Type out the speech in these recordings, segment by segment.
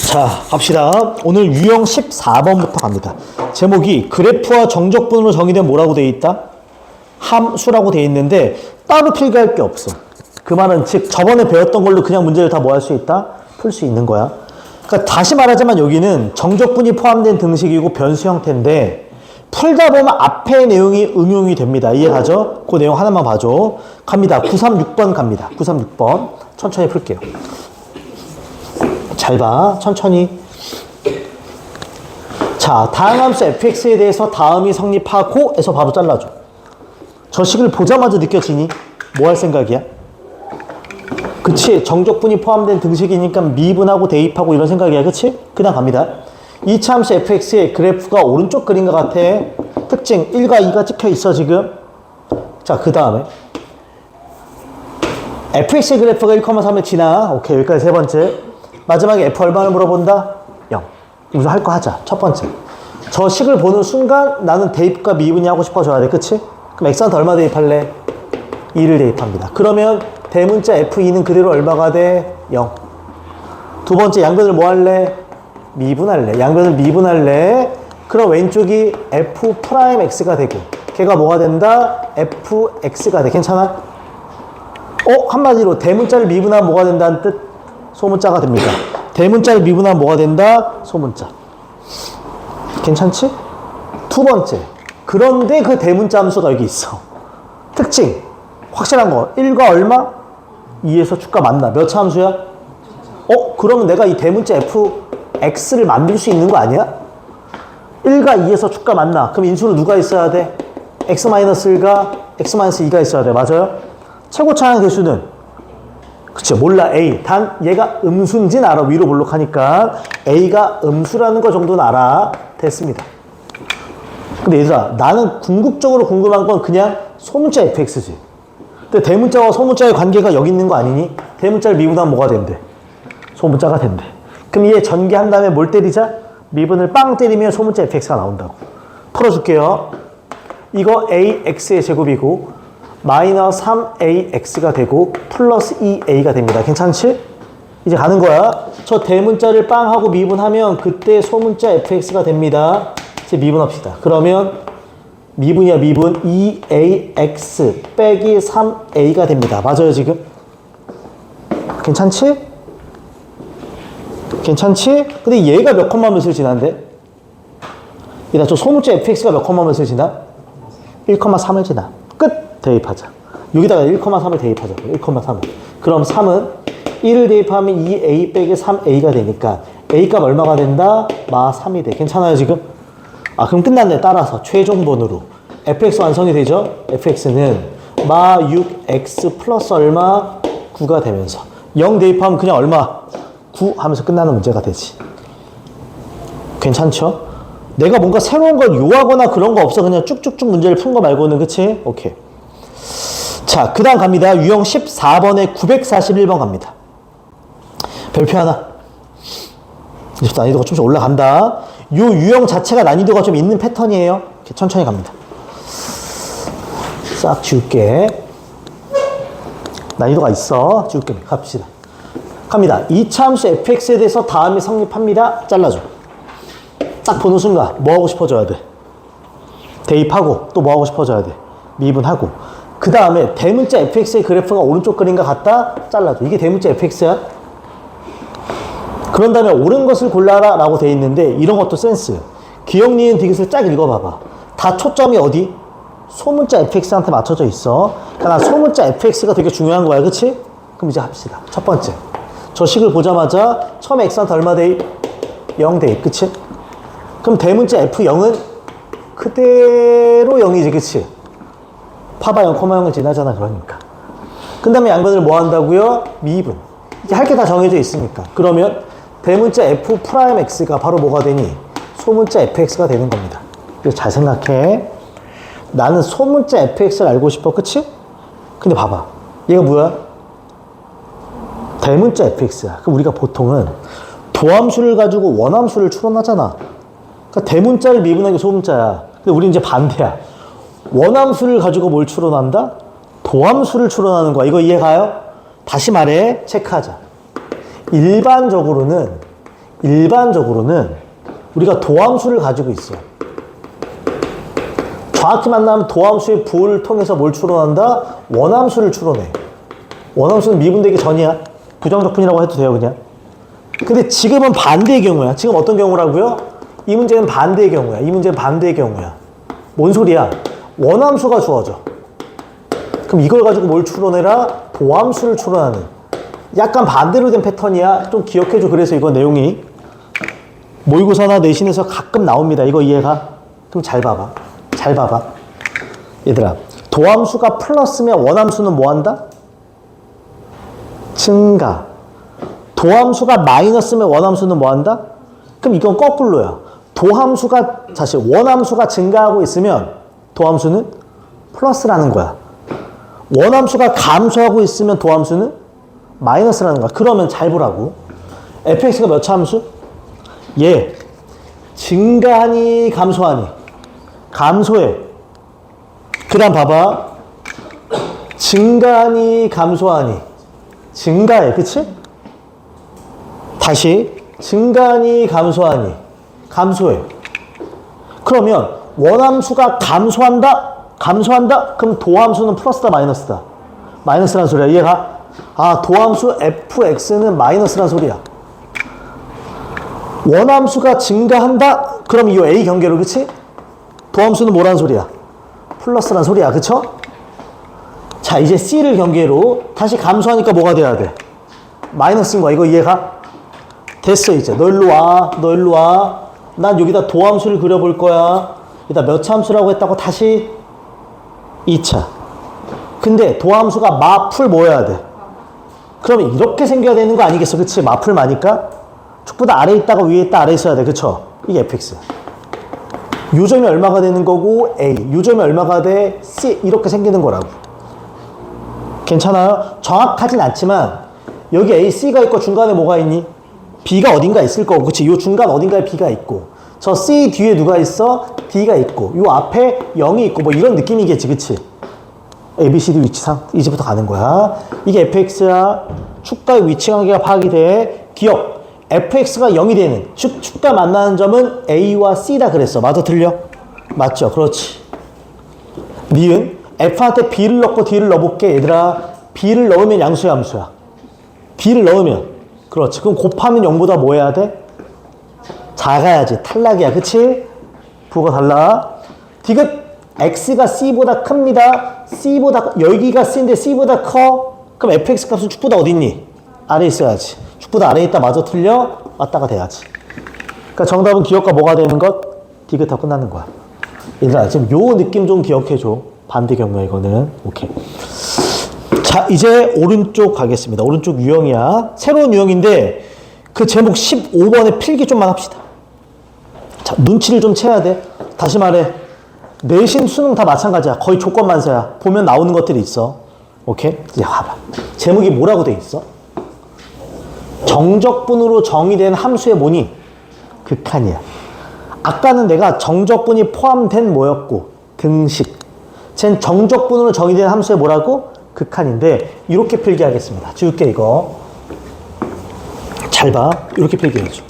자, 갑시다. 오늘 유형 14번부터 갑니다. 제목이 그래프와 정적분으로 정의된 뭐라고 되어 있다? 함수라고 되어 있는데 따로 필기할 게 없어. 그 말은 즉 저번에 배웠던 걸로 그냥 문제를 다 뭐 할 수 있다? 풀 수 있는 거야. 그러니까 다시 말하자면 여기는 정적분이 포함된 등식이고 변수 형태인데 풀다 보면 앞에 내용이 응용이 됩니다. 이해가죠? 그 내용 하나만 봐줘. 갑니다. 936번 갑니다. 936번. 천천히 풀게요. 잘 봐. 천천히. 자, 다항함수 fx에 대해서 다음이 성립하고 에서 바로 잘라줘. 저 식을 보자마자 느껴지니? 뭐 할 생각이야? 그치? 정적분이 포함된 등식이니까 미분하고 대입하고 이런 생각이야. 그치? 그냥 갑니다. 이차 함수 fx의 그래프가 오른쪽 그림과 같아. 특징 1과 2가 찍혀 있어 지금. 자, 그 다음에 fx의 그래프가 1,3을 지나. 오케이, 여기까지 세 번째. 마지막에 f 얼마를 물어본다? 0. 우선 할 거 하자. 첫 번째. 저 식을 보는 순간 나는 대입과 미분이 하고 싶어져야 돼. 그치? 그럼 x한테 얼마 대입할래? 2를 대입합니다. 그러면 대문자 f2는 그대로 얼마가 돼? 0. 두 번째 양변을 뭐 할래? 미분할래. 양변을 미분할래. 그럼 왼쪽이 f'x가 되고 걔가 뭐가 된다? fx가 돼. 괜찮아? 한마디로 대문자를 미분하면 뭐가 된다는 뜻? 소문자가 됩니다. 대문자를 미분하면 뭐가 된다? 소문자. 괜찮지? 두 번째. 그런데 그 대문자 함수가 여기 있어. 특징. 확실한 거. 1과 얼마? 2에서 축과 만나. 몇 차 함수야? 그러면 내가 이 대문자 fx를 만들 수 있는 거 아니야? 1과 2에서 축과 만나. 그럼 인수로 누가 있어야 돼? x-1과 x-2가 있어야 돼. 맞아요? 최고차항 개수는? 그쵸, 몰라. A. 단 얘가 음수인지는 알아. 위로 볼록하니까 A가 음수라는 거 정도는 알아. 됐습니다. 근데 얘들아, 나는 궁극적으로 궁금한 건 그냥 소문자 fx지. 근데 대문자와 소문자의 관계가 여기 있는 거 아니니? 대문자를 미분하면 뭐가 된대? 소문자가 된대. 그럼 얘 전개한 다음에 뭘 때리자? 미분을 빵 때리면 소문자 fx가 나온다고. 풀어줄게요. 이거 ax의 제곱이고 마이너스 3ax가 되고 플러스 2a가 됩니다. 괜찮지? 이제 가는 거야. 저 대문자를 빵 하고 미분하면 그때 소문자 fx가 됩니다. 이제 미분합시다. 그러면 미분이야 미분. 2ax 빼기 3a가 됩니다. 맞아요 지금? 괜찮지? 괜찮지? 근데 얘가 몇 컴마 몇을 지난데? 얘들아, 저 소문자 fx가 몇 컴마 몇을 지나? 1,3을 지나. 끝! 대입하자. 여기다가 1,3을 대입하자. 1,3을. 그럼 3은 1을 대입하면 2a 빼기 3a가 되니까 a 값 얼마가 된다? 마 3이 돼. 괜찮아요 지금? 그럼 끝났네. 따라서 최종본으로 fx 완성이 되죠? fx는 마 6x 플러스 얼마? 9가 되면서 0 대입하면 그냥 얼마? 9 하면서 끝나는 문제가 되지. 괜찮죠? 내가 뭔가 새로운 걸 요하거나 그런 거 없어. 그냥 쭉쭉쭉 문제를 푼 거 말고는. 그치? 오케이. 자, 그 다음 갑니다. 유형 14번에 941번 갑니다. 별표 하나. 이제 난이도가 좀씩 올라간다. 요 유형 자체가 난이도가 좀 있는 패턴이에요. 이렇게 천천히 갑니다. 싹 지울게. 난이도가 있어. 지울게. 갑시다. 갑니다. 2차 함수 fx에 대해서 다음이 성립합니다. 잘라줘. 딱 보는 순간 뭐 하고 싶어져야 돼? 대입하고 또 뭐 하고 싶어져야 돼? 미분하고. 그 다음에 대문자 fx의 그래프가 오른쪽 그림과 같다? 잘라줘. 이게 대문자 fx야? 그런 다음에 옳은 것을 골라라 라고 돼 있는데 이런 것도 센스. 기억, 니은, 디귿을 쫙 읽어봐봐. 다 초점이 어디? 소문자 fx한테 맞춰져 있어. 그러니까 소문자 fx가 되게 중요한 거야. 그치? 그럼 이제 합시다. 첫 번째. 저 식을 보자마자 처음에 x한테 얼마 대입? 0 대입. 그치? 그럼 대문자 f0은 그대로 0이지. 그치? 파바 0,0을 지나잖아. 그러니까. 그 다음에 양변을 뭐 한다고요? 미분. 이게 할 게 다 정해져 있으니까. 그러면 대문자 f'x가 바로 뭐가 되니? 소문자 fx가 되는 겁니다. 그래서 잘 생각해. 나는 소문자 fx를 알고 싶어. 그치? 근데 봐봐. 얘가 뭐야? 대문자 fx야. 그럼 우리가 보통은 도함수를 가지고 원함수를 추론하잖아. 그러니까 대문자를 미분한 게 소문자야. 근데 우리 이제 반대야. 원함수를 가지고 뭘 추론한다? 도함수를 추론하는 거야. 이거 이해 가요? 다시 말해. 체크하자. 일반적으로는 일반적으로는 우리가 도함수를 가지고 있어요. 정확히 만나면 도함수의 부호를 통해서 뭘 추론한다? 원함수를 추론해. 원함수는 미분되기 전이야. 부정적분이라고 해도 돼요, 그냥. 근데 지금은 반대의 경우야. 지금 어떤 경우라고요? 이 문제는 반대의 경우야. 이 문제는 반대의 경우야. 뭔 소리야? 원함수가 주어져. 그럼 이걸 가지고 뭘 추론해라? 도함수를 추론하는. 약간 반대로 된 패턴이야. 좀 기억해줘. 그래서 이거 내용이 모의고사나 내신에서 가끔 나옵니다. 이거 이해가? 그럼 잘 봐봐. 잘 봐봐. 얘들아, 도함수가 플러스면 원함수는 뭐 한다? 증가. 도함수가 마이너스면 원함수는 뭐 한다? 그럼 이건 거꾸로야. 도함수가, 사실 원함수가 증가하고 있으면 도함수는 플러스라는 거야. 원함수가 감소하고 있으면 도함수는 마이너스라는 거야. 그러면 잘 보라고. fx가 몇 차 함수? 얘 증가하니 감소하니? 감소해. 그 다음 봐봐. 증가하니 감소하니? 증가해. 그치? 다시 증가하니 감소하니? 감소해. 그러면 원함수가 감소한다? 감소한다? 그럼 도함수는 플러스다 마이너스다? 마이너스라는 소리야. 이해가? 아, 도함수 fx는 마이너스라는 소리야. 원함수가 증가한다? 그럼 이 a 경계로, 그치? 도함수는 뭐라는 소리야? 플러스라는 소리야. 그쵸? 자, 이제 c를 경계로 다시 감소하니까 뭐가 돼야 돼? 마이너스인 거야. 이거 이해가? 됐어. 이제 너 일로 와. 너 일로 와. 난 여기다 도함수를 그려볼 거야. 여기다 몇 차 함수라고 했다고? 다시 2차. 근데 도함수가 마풀 뭐 해야 돼? 그러면 이렇게 생겨야 되는 거 아니겠어? 그치? 마풀 마니까 축보다 아래에 있다가 위에 있다 아래에 있어야 돼. 그쵸? 이게 fx. 요점이 얼마가 되는 거고 a. 요점이 얼마가 돼? c. 이렇게 생기는 거라고. 괜찮아요? 정확하진 않지만 여기 a, c가 있고 중간에 뭐가 있니? b가 어딘가 있을 거고. 그치? 요 중간 어딘가에 b가 있고 저 c 뒤에 누가 있어? d가 있고 요 앞에 0이 있고 뭐 이런 느낌이겠지. 그치? a, b, c, d 위치상 이제부터 가는 거야. 이게 fx야. 축가의 위치 관계가 파악이 돼. 기억. fx가 0이 되는, 즉 축가 만나는 점은 a와 c다 그랬어. 맞아 틀려? 맞죠? 그렇지. 니은 f한테 b를 넣고 d를 넣어볼게. 얘들아, b를 넣으면 양수야 함수야? b를 넣으면. 그렇지. 그럼 곱하면 0보다 뭐 해야 돼? 작아야지. 탈락이야. 그치? 부호가 달라. 디귿 x가 c보다 큽니다. c보다, 여기가 c인데 c보다 커? 그럼 fx 값은 축보다 어디 있니? 아래 있어야지. 축보다 아래에 있다. 마저 틀려? 왔다가 돼야지. 그러니까 정답은 기억과 뭐가 되는 것? 디귿하고 끝나는 거야. 얘들아, 지금 요 느낌 좀 기억해줘. 반대 경우야, 이거는. 오케이. 자, 이제 오른쪽 가겠습니다. 오른쪽 유형이야. 새로운 유형인데, 그 제목 15번에 필기 좀만 합시다. 자, 눈치를 좀 채야 돼. 다시 말해. 내신, 수능 다 마찬가지야. 거의 조건만서야. 보면 나오는 것들이 있어. 오케이? 이제 봐봐. 제목이 뭐라고 돼 있어? 정적분으로 정의된 함수의 뭐니? 극한이야. 아까는 내가 정적분이 포함된 뭐였고? 등식. 쟨 정적분으로 정의된 함수의 뭐라고? 극한인데 이렇게 필기하겠습니다. 지울게 이거. 잘 봐. 이렇게 필기해줘.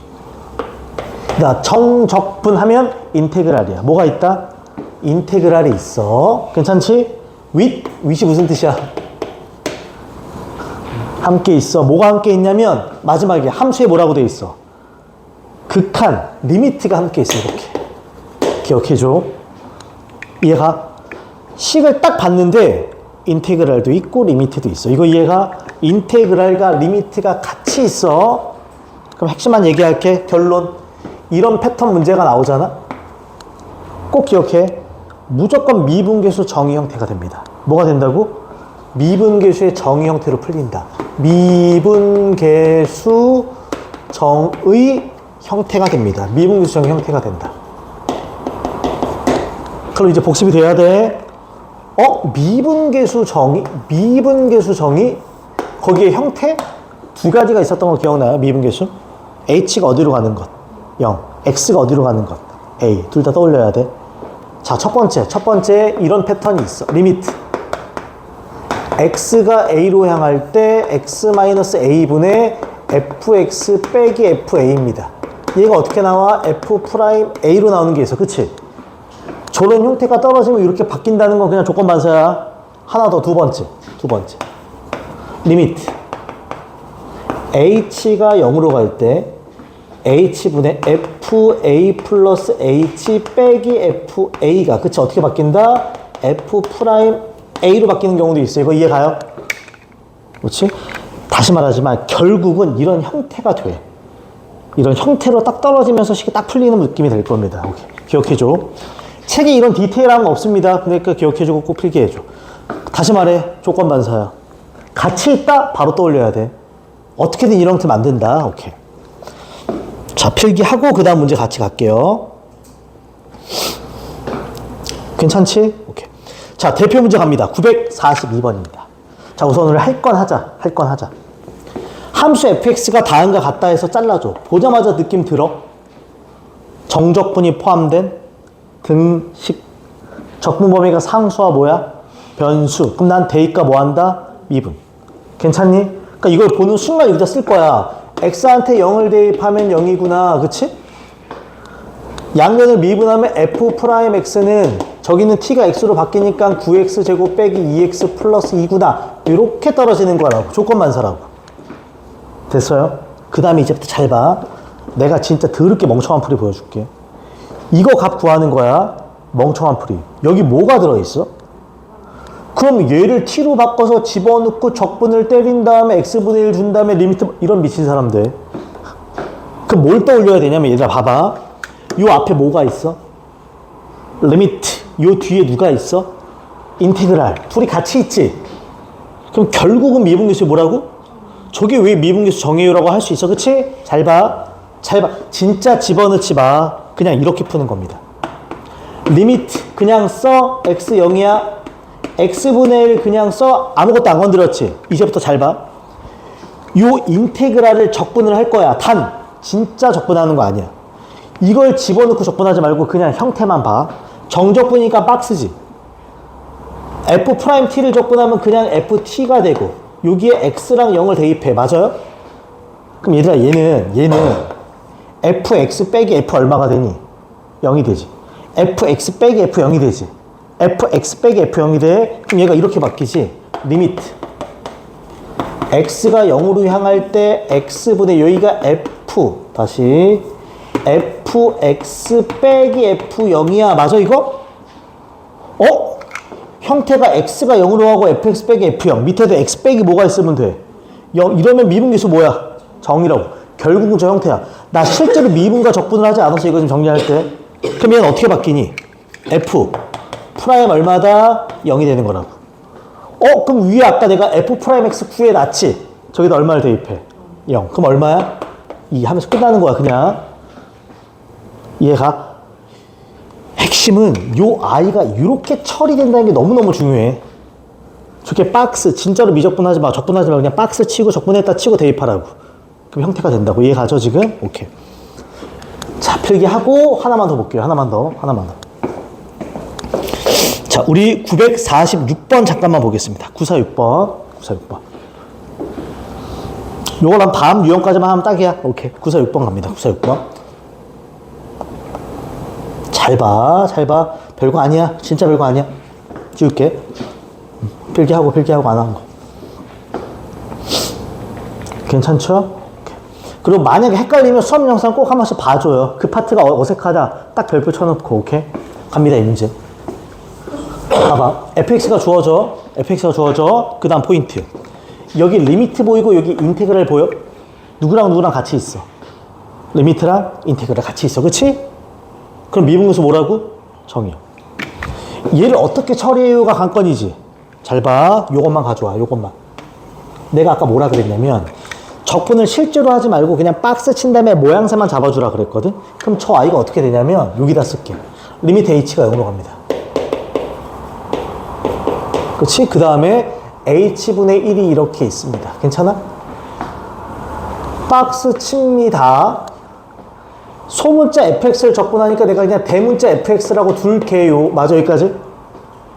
나 정적분 하면 인테그랄이야. 뭐가 있다? 인테그랄이 있어. 괜찮지? 윗이 무슨 뜻이야? 함께 있어. 뭐가 함께 있냐면 마지막에 함수에 뭐라고 돼 있어? 극한, 리미트가 함께 있어. 이렇게 기억해줘. 이해가? 식을 딱 봤는데 인테그랄도 있고 리미트도 있어. 이거 이해가? 인테그랄과 리미트가 같이 있어. 그럼 핵심만 얘기할게. 결론. 이런 패턴 문제가 나오잖아. 꼭 기억해. 무조건 미분계수 정의 형태가 됩니다. 뭐가 된다고? 미분계수의 정의 형태로 풀린다. 미분계수 정의 형태가 됩니다. 미분계수 정의 형태가 된다. 그럼 이제 복습이 돼야 돼. 미분계수 정의? 미분계수 정의? 거기에 형태? 두 가지가 있었던 거 기억나요? 미분계수? h가 어디로 가는 것? 0. x가 어디로 가는 것? a. 둘 다 떠올려야 돼. 자, 첫 번째 이런 패턴이 있어. 리미트. x가 a로 향할 때 x-a분의 fx 빼기 fa입니다. 얘가 어떻게 나와? F'A로 나오는 게 있어. 그치? 저런 형태가 떨어지면 이렇게 바뀐다는 건 그냥 조건 반사야. 하나 더, 두 번째. 리미트. H가 0으로 갈 때 H분의 FA 플러스 H 빼기 FA가, 그치? 어떻게 바뀐다? F'A로 바뀌는 경우도 있어요. 이거 이해가요? 그렇지? 다시 말하지만 결국은 이런 형태가 돼. 이런 형태로 딱 떨어지면서 식이 딱 풀리는 느낌이 될 겁니다. 오케이. 기억해줘. 책에 이런 디테일함은 없습니다. 그러니까 기억해주고 꼭 필기해줘. 다시 말해, 조건 반사야. 같이 있다? 바로 떠올려야 돼. 어떻게든 이런 형태 만든다. 오케이. 자, 필기하고 그 다음 문제 같이 갈게요. 괜찮지? 오케이. 자, 대표 문제 갑니다. 942번입니다. 자, 우선 오늘 할 건 하자. 함수 fx가 다음과 같다 해서 잘라줘. 보자마자 느낌 들어? 정적분이 포함된 등식. 적분 범위가 상수와 뭐야? 변수. 그럼 난 대입과 뭐 한다? 미분. 괜찮니? 그러니까 이걸 보는 순간 여기다 쓸 거야. x한테 0을 대입하면 0이구나. 그치? 양면을 미분하면 f'x는 저기 있는 t가 x로 바뀌니까 9x제곱 빼기 2x 플러스 2구나. 이렇게 떨어지는 거라고. 조건 반사라고. 됐어요? 그 다음에 이제부터 잘 봐. 내가 진짜 더럽게 멍청한 풀이 보여줄게. 이거 값 구하는 거야. 멍청한 풀이. 여기 뭐가 들어있어? 그럼 얘를 t로 바꿔서 집어넣고 적분을 때린 다음에 x분의 1 준 다음에 리미트, 이런 미친 사람들. 그럼 뭘 떠올려야 되냐면 얘들아 봐봐. 요 앞에 뭐가 있어? 리미트. 요 뒤에 누가 있어? 인테그랄. 둘이 같이 있지? 그럼 결국은 미분계수 뭐라고? 저게 왜 미분계수 정의유라고 할 수 있어? 그치? 잘 봐. 진짜 집어넣지 마. 그냥 이렇게 푸는 겁니다. 리미트 그냥 써. x 0이야. x분의 1 그냥 써. 아무것도 안 건드렸지? 이제부터 잘 봐. 요 인테그랄을 적분을 할 거야. 단 진짜 적분하는 거 아니야. 이걸 집어넣고 적분하지 말고 그냥 형태만 봐. 정적분이니까 박스지. F'T를 적분하면 그냥 FT가 되고 여기에 X랑 0을 대입해. 맞아요? 그럼 얘들아 얘는 Fx 빼기 F 얼마가 되니? 0이 되지. Fx 빼기 F 0이 되지. Fx 빼기 F 0이 돼. 그럼 얘가 이렇게 바뀌지. 리미트 X가 0으로 향할 때 X분의 여기가 F 다시 Fx 빼기 F0이야. 맞아 이거? 형태가 X가 0으로 하고 Fx 빼기 F0. 밑에도 X 빼기 뭐가 있으면 돼? 0. 이러면 미분계수 뭐야? 정이라고. 결국은 저 형태야. 나 실제로 미분과 적분을 하지 않았어. 이거 좀 정리할 때. 그럼 얘는 어떻게 바뀌니? F 프라임 얼마다? 0이 되는 거라고. 그럼 위에 아까 내가 F 프라임 X 구해놨지? 저기다 얼마를 대입해? 0. 그럼 얼마야? 2 하면서 끝나는 거야 그냥. 이해가? 핵심은 요 아이가 이렇게 처리된다는 게 너무너무 중요해. 저렇게 박스, 진짜로 미적분하지 마. 적분하지 말고 그냥 박스 치고 적분했다 치고 대입하라고. 그럼 형태가 된다고. 이해가죠 지금? 오케이. 자, 필기하고 하나만 더 볼게요. 하나만 더. 자, 우리 946번 잠깐만 보겠습니다. 946번. 요걸 한 다음 유형까지만 하면 딱이야. 오케이. 946번 갑니다. 946번. 잘 봐. 별거 아니야. 진짜 별거 아니야. 지울게. 필기하고 안 한 거. 괜찮죠? 오케이. 그리고 만약에 헷갈리면 수업 영상 꼭 한 번씩 봐줘요. 그 파트가 어색하다. 딱 별표 쳐놓고. 오케이? 갑니다, 이 문제. 봐봐. fx가 주어져. 그 다음 포인트. 여기 리미트 보이고 여기 인테그랄 보여? 누구랑 같이 있어? 리미트랑 인테그랄 같이 있어. 그치? 그럼 미분계수 뭐라고? 정의요. 얘를 어떻게 처리해요가 관건이지. 잘 봐. 요것만 가져와. 요것만. 내가 아까 뭐라 그랬냐면 적분을 실제로 하지 말고 그냥 박스 친 다음에 모양새만 잡아주라 그랬거든. 그럼 저 아이가 어떻게 되냐면 여기다 쓸게. 리미트 h가 0으로 갑니다. 그치? 그 다음에 h분의 1이 이렇게 있습니다. 괜찮아? 박스 칩니다. 소문자 fx를 적분하니까 내가 그냥 대문자 fx라고 둘게요. 맞아, 여기까지?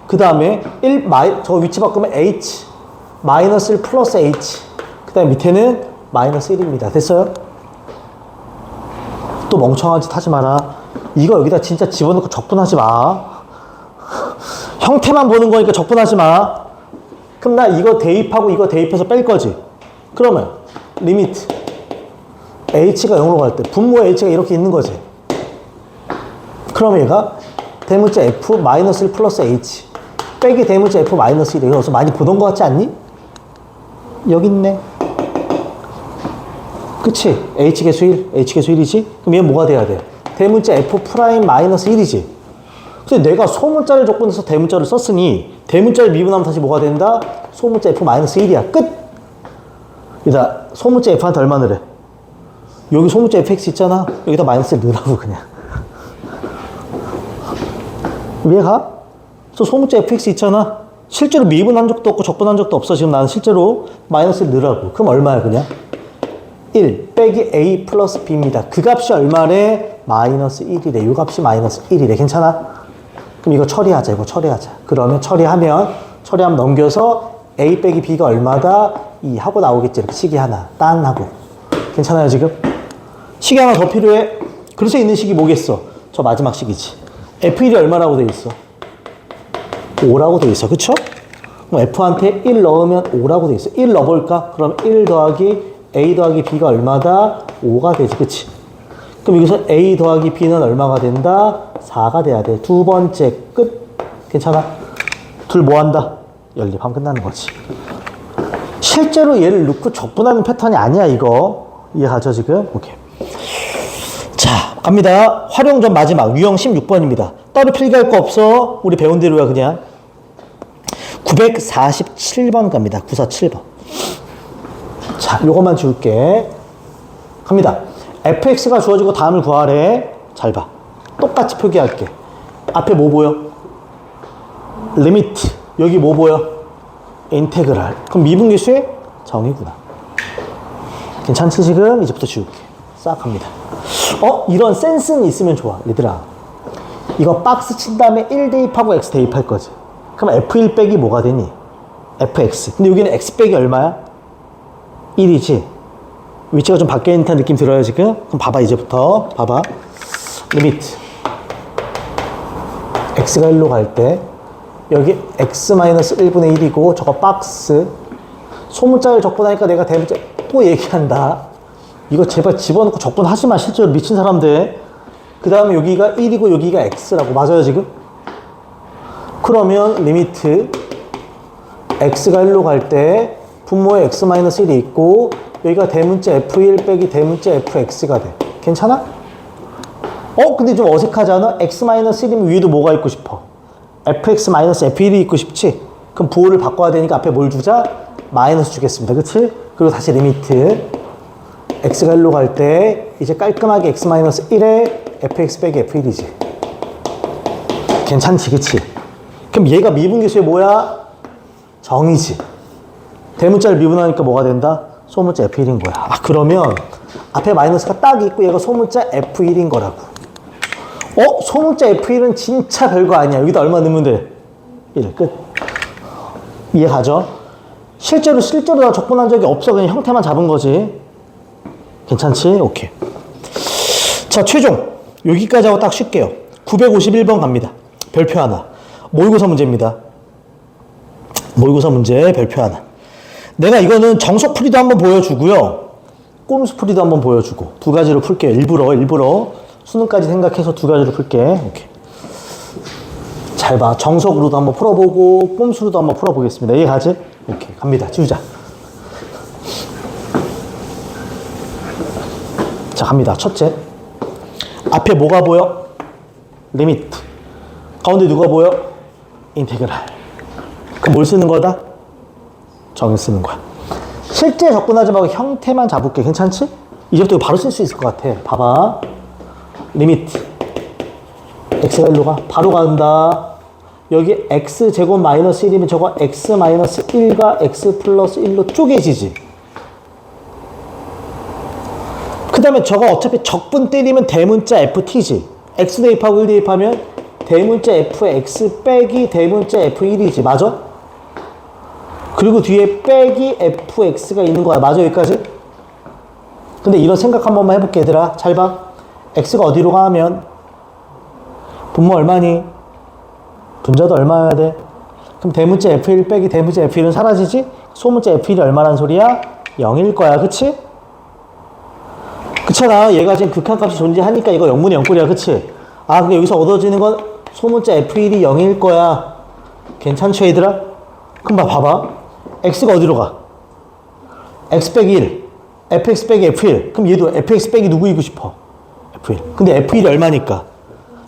그 다음에 저 위치 바꾸면 h 마이너스 1 플러스 h 그 다음에 밑에는 마이너스 1입니다. 됐어요? 또 멍청한 짓 하지 마라. 이거 여기다 진짜 집어넣고 적분하지 마. 형태만 보는 거니까 적분하지 마. 그럼 나 이거 대입하고 이거 대입해서 뺄 거지. 그러면 리미트 h가 0으로 갈 때 분모의 h가 이렇게 있는 거지. 그럼 얘가 대문자 f 마이너스 1 플러스 h 빼기 대문자 f 마이너스 1. 여기서 많이 보던 거 같지 않니? 여기 있네. 그치? h계수 1, h계수 1이지? 그럼 얘는 뭐가 돼야 돼? 대문자 f 프라임 마이너스 1이지. 근데 내가 소문자를 적분해서 대문자를 썼으니 대문자를 미분하면 다시 뭐가 된다? 소문자 f 마이너스 1이야. 끝! 여기다 소문자 f한테 얼마 넣으래? 여기 소문자 fx 있잖아. 여기다 마이너스 1 넣으라고 그냥. 이해가? 그래서 소문자 fx 있잖아. 실제로 미분한 적도 없고 적분한 적도 없어. 지금 나는 실제로 마이너스 1 넣으라고. 그럼 얼마야 그냥? 1 빼기 a 플러스 b입니다. 그 값이 얼마래? 마이너스 1이래. 이 값이 마이너스 1이래. 괜찮아? 그럼 이거 처리하자. 이거 처리하자. 그러면 처리하면 넘겨서 a 빼기 b가 얼마다? 2 하고 나오겠지. 이렇게 식이 하나. 딴 하고. 괜찮아요 지금? 식이 하나 더 필요해. 그래서 있는 식이 뭐겠어? 저 마지막 식이지. f1이 얼마라고 돼 있어? 5라고 돼 있어. 그쵸? 그럼 f한테 1 넣으면 5라고 돼 있어. 1 넣어볼까? 그럼 1 더하기 a 더하기 b가 얼마다? 5가 되지. 그치? 그럼 여기서 a 더하기 b는 얼마가 된다? 4가 돼야 돼. 두 번째 끝. 괜찮아? 둘 뭐 한다? 연립하면 끝나는 거지. 실제로 얘를 넣고 적분하는 패턴이 아니야 이거. 이해가죠 지금? 오케이. 자 갑니다. 활용점 마지막 유형 16번입니다. 따로 필기할 거 없어. 우리 배운 대로야 그냥. 947번 갑니다. 947번. 자, 요것만 지울게. 갑니다. fx가 주어지고 다음을 구하래. 잘 봐. 똑같이 표기할게. 앞에 뭐 보여? 리미트. 여기 뭐 보여? 인테그랄. 그럼 미분계수의 정의구나. 괜찮지 지금? 이제부터 지울게. 싹 갑니다. 이런 센스는 있으면 좋아. 얘들아. 이거 박스 친 다음에 1 대입하고 x 대입할 거지. 그럼 f1 빼기 뭐가 되니? fx. 근데 여기는 x 빼기 얼마야? 1이지. 위치가 좀 바뀌어 있는 듯한 느낌 들어요 지금? 그럼 봐봐 이제부터. 봐봐. 리미트. x가 1로 갈 때 여기 x-1분의 1이고 저거 박스. 소문자를 적분하니까 내가 대문자 또 얘기한다. 이거 제발 집어넣고 적분하지 마. 실제로 미친 사람들. 그 다음에 여기가 1이고 여기가 x라고. 맞아요 지금? 그러면 리미트 x가 1로 갈 때 분모에 x-1이 있고 여기가 대문자 f1 빼기 대문자 fx가 돼. 괜찮아? 근데 좀 어색하지 않아? x-1이면 위에도 뭐가 있고 싶어? fx-f1이 있고 싶지? 그럼 부호를 바꿔야 되니까 앞에 뭘 주자? 마이너스 주겠습니다. 그치? 그리고 다시 리미트 x가 1로 갈 때 이제 깔끔하게 x-1에 fx 빼기 f1이지. 괜찮지? 그치? 그럼 얘가 미분계수의 뭐야? 정이지. 대문자를 미분하니까 뭐가 된다? 소문자 f1인 거야. 그러면 앞에 마이너스가 딱 있고 얘가 소문자 f1인 거라고. 소문자 f1은 진짜 별거 아니야. 여기다 얼마 넣으면 돼? 1. 끝. 이해가죠? 실제로 나 적분한 적이 없어. 그냥 형태만 잡은 거지. 괜찮지? 오케이. 자, 최종. 여기까지 하고 딱 쉴게요. 951번 갑니다. 별표 하나. 모의고사 문제입니다. 모의고사 문제 별표 하나. 내가 이거는 정석 풀이도 한번 보여주고요. 꼼수 풀이도 한번 보여주고 두 가지로 풀게요. 일부러 수능까지 생각해서 두 가지로 풀게. 오케이. 잘 봐. 정석으로도 한번 풀어보고 꼼수로도 한번 풀어보겠습니다. 이해가지? 오케이. 갑니다. 지우자. 자, 갑니다. 첫째. 앞에 뭐가 보여? 리미트. 가운데 누가 보여? 인테그랄. 그럼 뭘 쓰는 거다? 정의 쓰는 거야. 실제 접근하지 말고 형태만 잡을게. 괜찮지? 이제부터 바로 쓸 수 있을 것 같아. 봐봐. 리미트. x가 1로 가. 바로 간다. 여기 x제곱 마이너스 1이면 저거 x 마이너스 1과 x 플러스 1로 쪼개지지. 그 다음에 저거 어차피 적분 때리면 대문자 ft지. x 대입하고 1 대입하면 대문자 fx 빼기 대문자 f1이지. 맞아? 그리고 뒤에 빼기 fx가 있는 거야. 맞아? 여기까지? 근데 이런 생각 한 번만 해볼게. 얘들아 잘 봐. x가 어디로 가면 분모 얼마니? 분자도 얼마여야 돼? 그럼 대문자 f1 빼기 대문자 f1은 사라지지? 소문자 f1이 얼마란 소리야? 0일 거야. 그치? 그렇잖아. 얘가 지금 극한값이 존재하니까 이거 0분의 0꼴이야. 그치? 아, 근데 여기서 얻어지는 건 소문자 f1이 0일 거야. 괜찮죠, 얘들아? 그럼 봐봐. x가 어디로 가? x 빼기 1. fx 빼기 f1. 그럼 얘도 fx 빼기 누구이고 싶어? f1. 근데 f1이 얼마니까?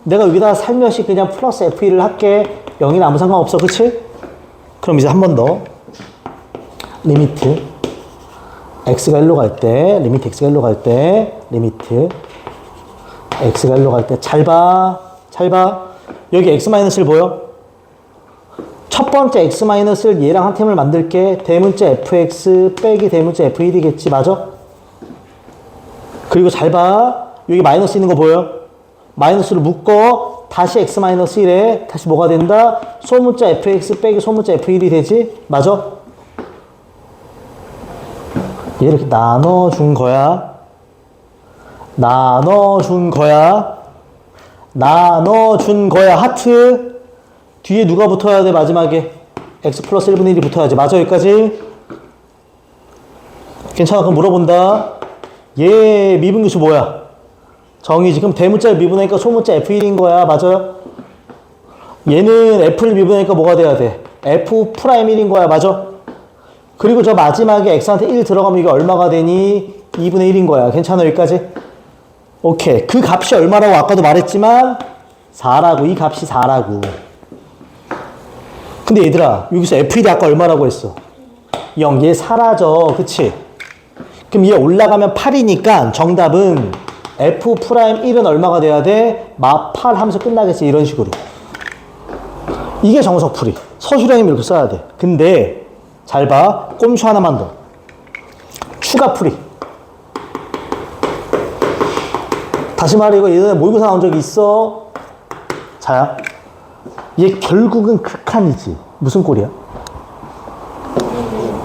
내가 여기다가 살며시 그냥 플러스 f1을 할게. 0이나 아무 상관없어. 그치? 그럼 이제 한 번 더. 리미트. x가 1로 갈 때, 리미트 x가 1로 갈 때, 리미트 x가 1로 갈 때, 잘 봐. 잘 봐. 여기 x-1 보여? 첫 번째 x-1을 얘랑 한 템을 만들게. 대문자 fx 빼기 대문자 f1이겠지. 맞아? 그리고 잘 봐. 여기 마이너스 있는 거 보여? 마이너스를 묶어. 다시 x-1에 다시 뭐가 된다? 소문자 fx 빼기 소문자 f1이 되지? 맞아? 얘 이렇게 나눠준 거야. 나눠준 거야. 나눠준 거야. 하트. 뒤에 누가 붙어야 돼? 마지막에 x 플러스 1분의 1이 붙어야지. 맞아? 여기까지? 괜찮아? 그럼 물어본다. 얘 미분계수 뭐야? 정의지. 그럼 대문자를 미분하니까 소문자 f1인 거야. 맞아요? 얘는 f를 미분하니까 뭐가 돼야 돼? f'1인 거야. 맞아? 그리고 저 마지막에 x한테 1 들어가면 이게 얼마가 되니? 2분의 1인 거야. 괜찮아? 여기까지? 오케이. 그 값이 얼마라고 아까도 말했지만 4라고. 이 값이 4라고. 근데 얘들아, 여기서 f1이 아까 얼마라고 했어? 0. 얘 사라져. 그치? 그럼 얘 올라가면 8이니까 정답은 f'1은 얼마가 돼야 돼? 마 8 하면서 끝나겠지. 이런 식으로. 이게 정석풀이. 서술형이면 이렇게 써야 돼. 근데 잘 봐. 꼼수 하나만 더. 추가풀이. 다시 말해, 이거 예전에 모의고사 나온 적이 있어? 자야. 얘 결국은 극한이지. 무슨 꼴이야?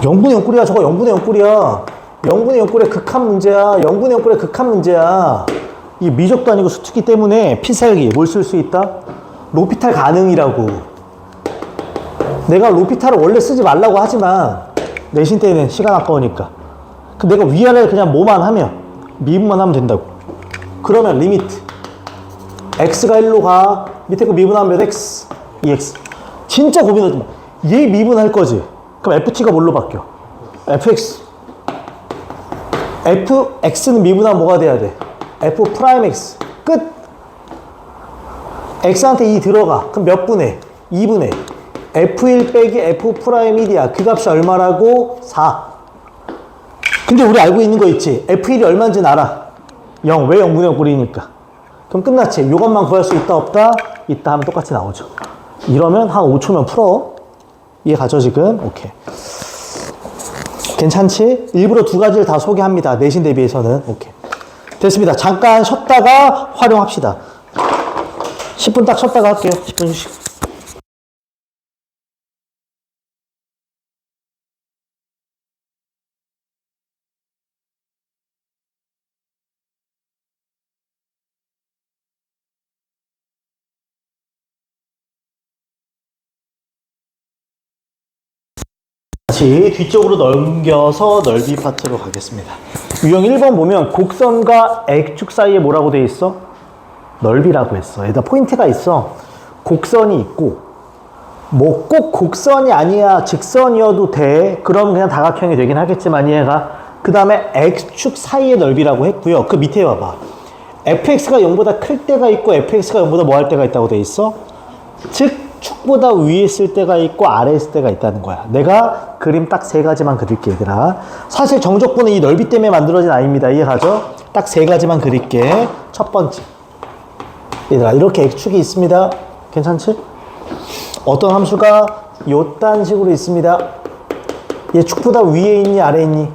0분의 0꼴이야. 저거 0분의 0꼴이야. 0분의 0꼴의 극한 문제야. 0분의 0꼴의 극한 문제야. 이게 미적도 아니고 수특기 때문에 필살기 뭘 쓸 수 있다? 로피탈 가능이라고. 내가 로피탈을 원래 쓰지 말라고 하지만 내신 때는 시간 아까우니까. 그 내가 위아래를 그냥 뭐만 하면 미분만 하면 된다고. 그러면 리미트 x가 1로 가. 밑에 거 미분하면 몇 x? 2x. 진짜 고민하지 마. 얘 미분할 거지. 그럼 ft가 뭘로 바뀌어? fx. fx는 미분하면 뭐가 돼야 돼? f'x. 끝. x한테 2 들어가. 그럼 몇 분의? 2분의 f1 빼기 f'1이야. 그 값이 얼마라고? 4. 근데 우리 알고 있는 거 있지? f1이 얼마인지 알아. 0. 왜 0분의 0꼴이니까. 그럼 끝났지? 이것만 구할 수 있다 없다? 있다 하면 똑같이 나오죠. 이러면 한 5초면 풀어. 이해 가죠 지금? 오케이. 괜찮지? 일부러 두 가지를 다 소개합니다. 내신 대비해서는. 오케이. 됐습니다. 잠깐 쉬었다가 활용합시다. 10분 딱 쉬었다가 할게요. 10분 휴식. 다시 뒤쪽으로 넘겨서 넓이 파트로 가겠습니다. 유형 1번 보면 곡선과 X축 사이에 뭐라고 돼 있어? 넓이라고 했어. 여기다 포인트가 있어. 곡선이 있고 뭐 꼭 곡선이 아니야 직선이어도 돼. 그럼 그냥 다각형이 되긴 하겠지만 얘가 그 다음에 X축 사이의 넓이라고 했고요. 그 밑에 봐봐. fx가 0보다 클 때가 있고 fx가 0보다 뭐 할 때가 있다고 돼 있어? 즉 축보다 위에 있을 때가 있고 아래에 있을 때가 있다는 거야. 내가 그림 딱 세 가지만 그릴게 얘들아. 사실 정적분은 이 넓이 때문에 만들어진 아닙니다. 이해가죠? 딱 세 가지만 그릴게. 첫 번째 얘들아 이렇게 x축이 있습니다. 괜찮지? 어떤 함수가 요딴 식으로 있습니다. 얘 축보다 위에 있니 아래에 있니?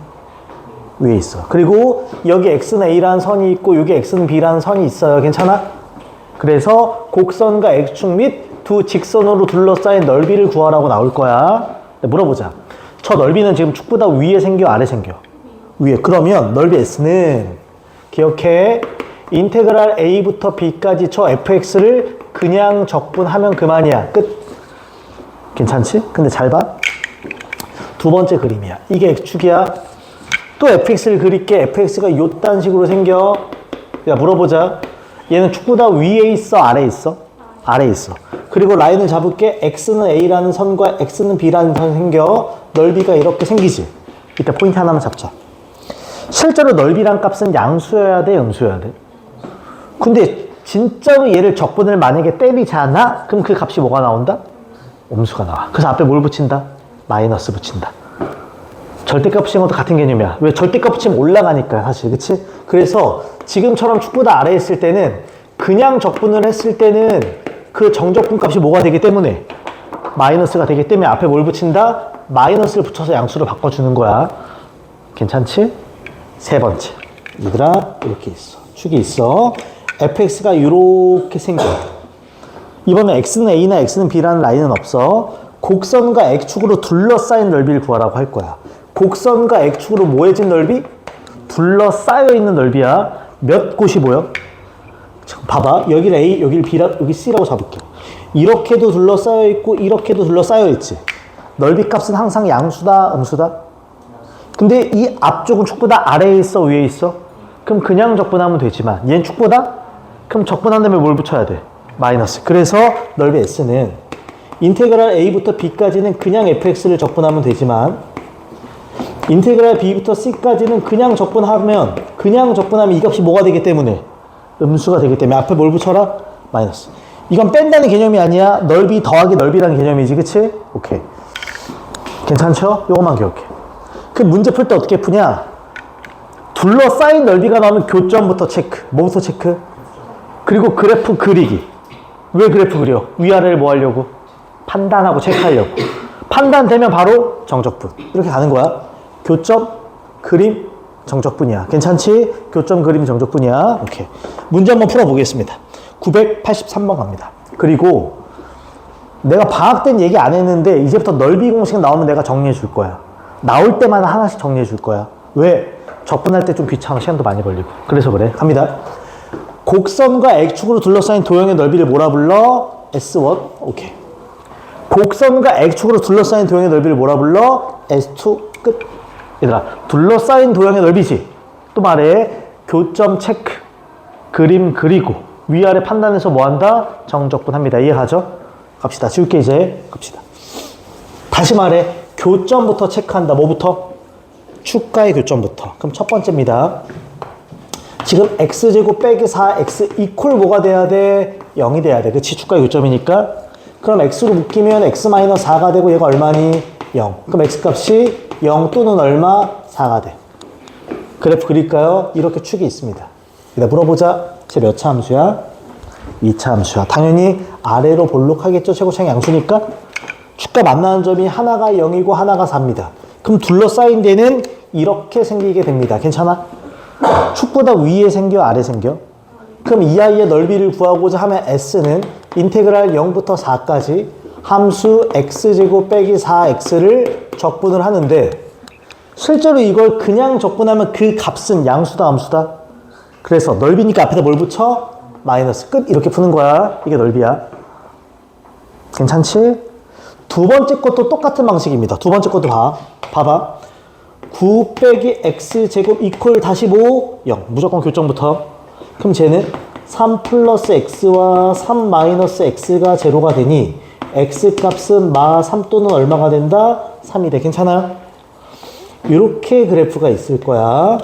위에 있어. 그리고 여기 x는 a라는 선이 있고 여기 x는 b라는 선이 있어요. 괜찮아? 그래서 곡선과 x축 및 두 직선으로 둘러싸인 넓이를 구하라고 나올 거야. 물어보자. 저 넓이는 지금 축보다 위에 생겨 아래 생겨? 위에. 그러면 넓이 S는 기억해. 인테그랄 a부터 b까지 저 fx를 그냥 적분하면 그만이야. 끝. 괜찮지? 근데 잘 봐. 두 번째 그림이야. 이게 x축이야. 또 fx를 그릴게. fx가 요딴 식으로 생겨. 야, 물어보자. 얘는 축보다 위에 있어, 아래에 있어? 아래에 있어. 그리고 라인을 잡을게. x는 a라는 선과 x는 b라는 선이 생겨. 넓이가 이렇게 생기지. 이때 포인트 하나만 잡자. 실제로 넓이란 값은 양수여야 돼, 음수여야 돼? 근데 진짜로 얘를 적분을 만약에 때리잖아? 그럼 그 값이 뭐가 나온다? 음수가 나와. 그래서 앞에 뭘 붙인다? 마이너스 붙인다. 절대값 붙이는 것도 같은 개념이야. 왜? 절대값 붙이면 올라가니까 사실. 그치? 그래서 지금처럼 축보다 아래에 있을 때는 그냥 적분을 했을 때는 그 정적분 값이 뭐가 되기 때문에 마이너스가 되기 때문에 앞에 뭘 붙인다? 마이너스를 붙여서 양수로 바꿔주는 거야. 괜찮지? 세 번째. 얘들아, 이렇게 있어. 축이 있어. fx가 이렇게 생겨. 이번엔 x는 a나 x는 b라는 라인은 없어. 곡선과 x축으로 둘러싸인 넓이를 구하라고 할 거야. 곡선과 x축으로 모여진 넓이? 둘러싸여 있는 넓이야. 몇 곳이 보여? 봐봐. 여기를 a, 여기를 b라, 여기 c라고 잡을게. 이렇게도 둘러싸여 있고 이렇게도 둘러싸여 있지. 넓이 값은 항상 양수다, 음수다? 근데 이 앞쪽은 축보다 아래에 있어, 위에 있어? 그럼 그냥 적분하면 되지만 얘는 축보다? 그럼 적분한 다음에 뭘 붙여야 돼? 마이너스. 그래서 넓이 s는 인테그랄 a부터 b까지는 그냥 fx를 적분하면 되지만 인테그랄 b부터 c까지는 그냥 적분하면 이 값이 뭐가 되기 때문에? 음수가 되기 때문에 앞에 뭘 붙여라? 마이너스. 이건 뺀다는 개념이 아니야. 넓이 더하기 넓이라는 개념이지. 그치? 오케이. 괜찮죠? 요것만 기억해. 그 문제 풀 때 어떻게 푸냐? 둘러싸인 넓이가 나오면 교점부터 체크. 뭐부터 체크? 그리고 그래프 그리기. 왜 그래프 그려? 위아래를 뭐 하려고? 판단하고 체크하려고. 판단되면 바로 정적분. 이렇게 가는 거야. 교점, 그림, 정적분이야. 괜찮지? 교점, 그림, 정적분이야. 오케이. 문제 한번 풀어보겠습니다. 983번 갑니다. 그리고 내가 방학 땐 얘기 안 했는데 이제부터 넓이 공식 나오면 내가 정리해 줄 거야. 나올 때마다 하나씩 정리해 줄 거야. 왜? 적분할 때 좀 귀찮아. 시간도 많이 걸리고. 그래서 그래. 갑니다. 곡선과 x축으로 둘러싸인 도형의 넓이를 뭐라 불러? S1. 오케이. 곡선과 x축으로 둘러싸인 도형의 넓이를 뭐라 불러? S2. 끝. 얘들아, 둘러싸인 도형의 넓이지. 또 말해. 교점 체크. 그림 그리고 위아래 판단해서 뭐 한다? 정적분 합니다. 이해가죠? 갑시다. 지울게 이제. 갑시다. 다시 말해. 교점부터 체크한다. 뭐부터? 축가의 교점부터. 그럼 첫 번째입니다. 지금 x제곱 빼기 4x 이퀄 뭐가 돼야 돼? 0이 돼야 돼. 그치? 축가의 교점이니까. 그럼 x로 묶이면 x-4가 되고 얘가 얼마니? 0. 그럼 x값이 0 또는 얼마? 4가 돼. 그래프 그릴까요? 이렇게 축이 있습니다. 일단 물어보자. 쟤 몇 차 함수야? 2차 함수야. 당연히 아래로 볼록하겠죠? 최고차항 양수니까. 축과 만나는 점이 하나가 0이고 하나가 4입니다. 그럼 둘러싸인 데는 이렇게 생기게 됩니다. 괜찮아? 축보다 위에 생겨, 아래 생겨? 그럼 이 아이의 넓이를 구하고자 하면 s는 인테그랄 0부터 4까지 함수 x제곱 빼기 4x를 적분을 하는데 실제로 이걸 그냥 적분하면 그 값은 양수다, 암수다? 그래서 넓이니까 앞에다 뭘 붙여? 마이너스. 끝. 이렇게 푸는 거야. 이게 넓이야. 괜찮지? 두 번째 것도 똑같은 방식입니다. 두 번째 것도 봐봐. 9 빼기 x제곱 이퀄 다시 뭐? 0. 무조건 교점부터. 그럼 쟤는 3 플러스 x와 3 마이너스 x가 제로가 되니 x 값은 마 3 또는 얼마가 된다? 3이 돼. 괜찮아요? 이렇게 그래프가 있을 거야.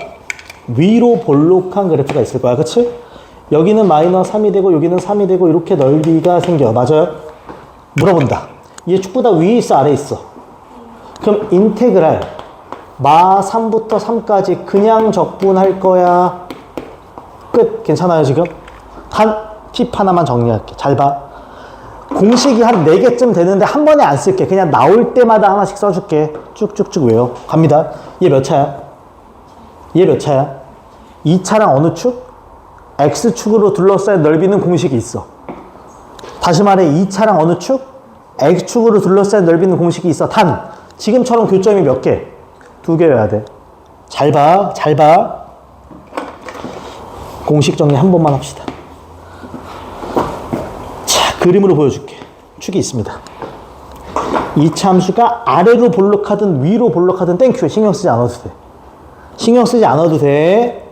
위로 볼록한 그래프가 있을 거야. 그치? 여기는 마이너스 3이 되고 여기는 3이 되고 이렇게 넓이가 생겨. 맞아요? 물어본다. 얘 축보다 위에 있어, 아래에 있어? 그럼 인테그랄 마 3부터 3까지 그냥 적분할 거야. 끝. 괜찮아요, 지금? 한 팁 하나만 정리할게. 잘 봐. 공식이 한 4개쯤 되는데 한 번에 안 쓸게. 그냥 나올 때마다 하나씩 써줄게. 쭉쭉쭉 외워. 갑니다. 얘 몇 차야? 얘 몇 차야? 2차랑 어느 축? X축으로 둘러싸인 넓이는 공식이 있어. 다시 말해 2차랑 어느 축? X축으로 둘러싸인 넓이는 공식이 있어. 단 지금처럼 교점이 몇 개? 2개여야 돼. 잘 봐. 잘 봐. 공식 정리 한 번만 합시다. 자, 그림으로 보여줄게. 축이 있습니다. 이차 함수가 아래로 볼록하든 위로 볼록하든 땡큐. 신경 쓰지 않아도 돼. 신경 쓰지 않아도 돼.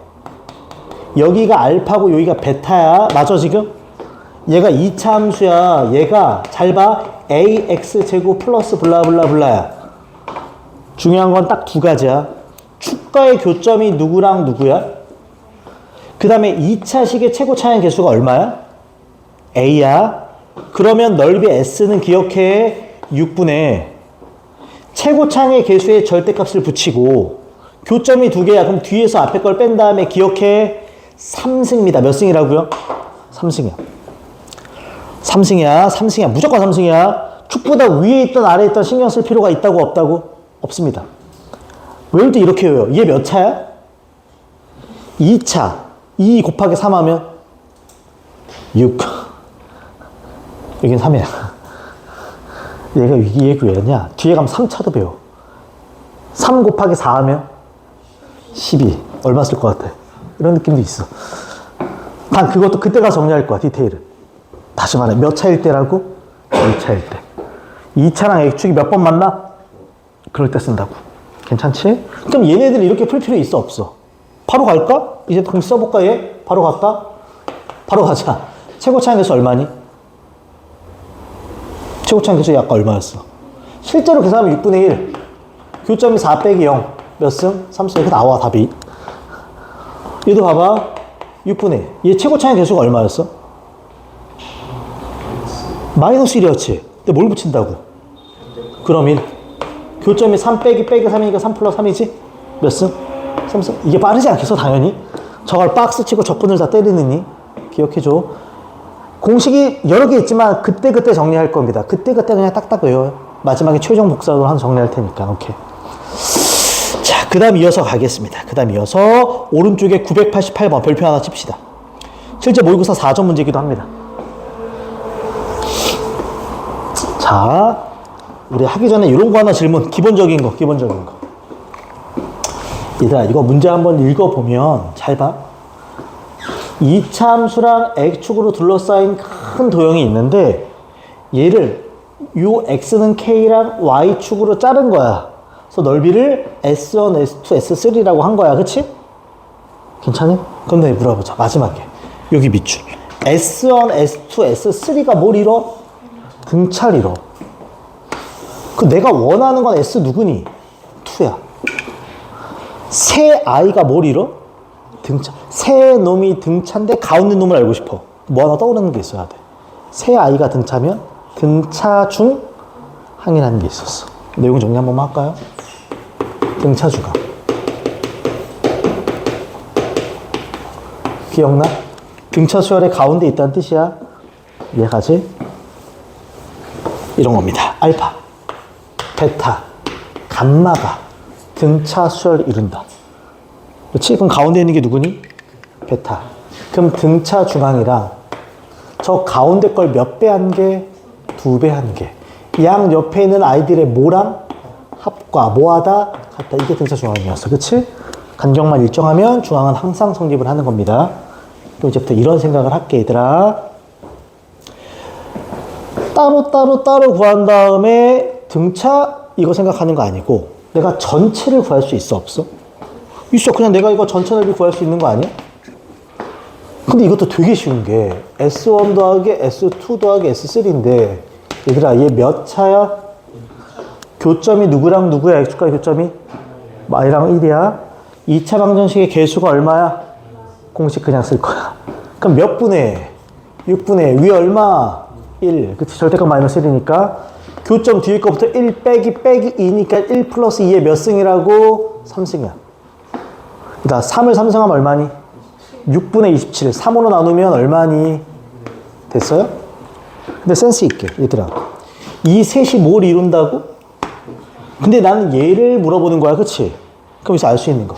여기가 알파고 여기가 베타야. 맞아 지금? 얘가 2차 함수야. 얘가 잘 봐. ax제곱 플러스 블라블라블라야. 중요한 건 딱 두 가지야. 축과의 교점이 누구랑 누구야? 그 다음에 2차식의 최고 차항 개수가 얼마야? a야. 그러면 넓이 s는 기억해. 6분의 최고 차항의 개수의 절대값을 붙이고 교점이 두 개야. 그럼 뒤에서 앞에 걸 뺀 다음에 기억해. 3승입니다. 몇 승이라고요? 3승이야. 3승이야. 3승이야. 무조건 3승이야. 축보다 위에 있던 아래에 있던 신경 쓸 필요가 있다고 없다고? 없습니다. 외울 때 이렇게 외워요. 얘 몇 차야? 2차. 2 곱하기 3 하면 6. 여긴 3이야. 얘가 얘 왜냐? 뒤에 가면 3차도 배워. 3 곱하기 4 하면 12. 얼마 쓸 것 같아? 이런 느낌도 있어. 단 그것도 그때 가서 정리할 거야. 디테일을. 다시 말해. 몇 차일 때라고? 2차일 때. 2차랑 X축이 몇 번 만나? 그럴 때 쓴다고. 괜찮지? 그럼 얘네들 이렇게 풀 필요 있어 없어? 바로 갈까? 이제 그럼 써볼까 얘? 바로 갈까? 바로 가자. 최고 차항 개수 얼마니? 최고 차항 개수 아까 얼마였어? 실제로 계산하면 6분의 1. 교점이 4 빼기 0. 몇 승? 3승. 이렇게 나와 답이. 얘도 봐봐. 6분의 1. 얘 최고 차항 개수가 얼마였어? 마이너스 1이었지. 근데 뭘 붙인다고? 그럼 1. 교점이 3 빼기 3이니까 3 플러스 3이지? 몇 승? 3승. 이게 빠르지 않겠어 당연히? 저걸 박스 치고 적분을 다 때리느니 기억해줘. 공식이 여러 개 있지만 그때그때 정리할 겁니다. 그때그때 그냥 딱딱 외워요. 마지막에 최종 복사로 한 정리할 테니까. 오케이. 자, 그 다음 이어서 가겠습니다. 그 다음 이어서 오른쪽에 988번 별표 하나 칩시다. 실제 모의고사 4점 문제이기도 합니다. 자, 우리 하기 전에 이런 거 하나 질문. 기본적인 거. 얘들아, 이거 문제 한번 읽어보면 잘 봐. 2차 함수랑 X축으로 둘러싸인 큰 도형이 있는데 얘를 요 X는 K랑 Y축으로 자른 거야. 그래서 넓이를 S1, S2, S3라고 한 거야. 그치? 괜찮니? 그럼 내가 물어보자. 마지막에. 여기 밑줄. S1, S2, S3가 뭘 이뤄? 등차를 이뤄. 그 내가 원하는 건 S 누구니? 2야. 새 아이가 뭘 이뤄? 등차. 새 놈이 등차인데 가운데 놈을 알고 싶어. 뭐 하나 떠오르는 게 있어야 돼. 새 아이가 등차면 등차 중 항이라는 게 있었어. 내용 정리 한 번만 할까요? 등차 주각. 기억나? 등차 수열의 가운데 있다는 뜻이야. 이해가지? 이런 겁니다. 알파, 베타, 감마가 등차 수열을 이룬다. 그렇지? 그럼 가운데 있는 게 누구니? 베타. 그럼 등차 중앙이랑 저 가운데 걸 몇 배 한 개? 2배 한 개. 양 옆에 있는 아이들의 뭐랑? 합과 뭐하다? 같다. 이게 등차 중앙이었어. 그치? 간격만 일정하면 중앙은 항상 성립을 하는 겁니다. 또 이제부터 이런 생각을 할게, 얘들아. 따로 구한 다음에 등차 이거 생각하는 거 아니고 내가 전체를 구할 수 있어 없어? 있어. 그냥 내가 이거 전체 넓이 구할 수 있는 거 아니야? 근데 이것도 되게 쉬운 게 S1 더하기 S2 더하기 S3인데 얘들아 얘 몇 차야? 교점이 누구랑 누구야? X축과의 교점이? Y랑 1이야. 2차 방정식의 개수가 얼마야? 공식 그냥 쓸 거야. 그럼 몇 분의? 6분의 위 얼마? 1. 그치? 절대값 마이너스 1이니까 교점 뒤에 거부터 1 빼기 2니까 1 플러스 2의 몇 승이라고? 3승이야. 그다음 3을 3승하면 얼마니? 6분의 27. 3으로 나누면 얼마니? 됐어요? 근데 센스 있게 얘들아 이 셋이 뭘 이룬다고? 근데 나는 얘를 물어보는 거야. 그치? 그럼 여기서 알 수 있는 거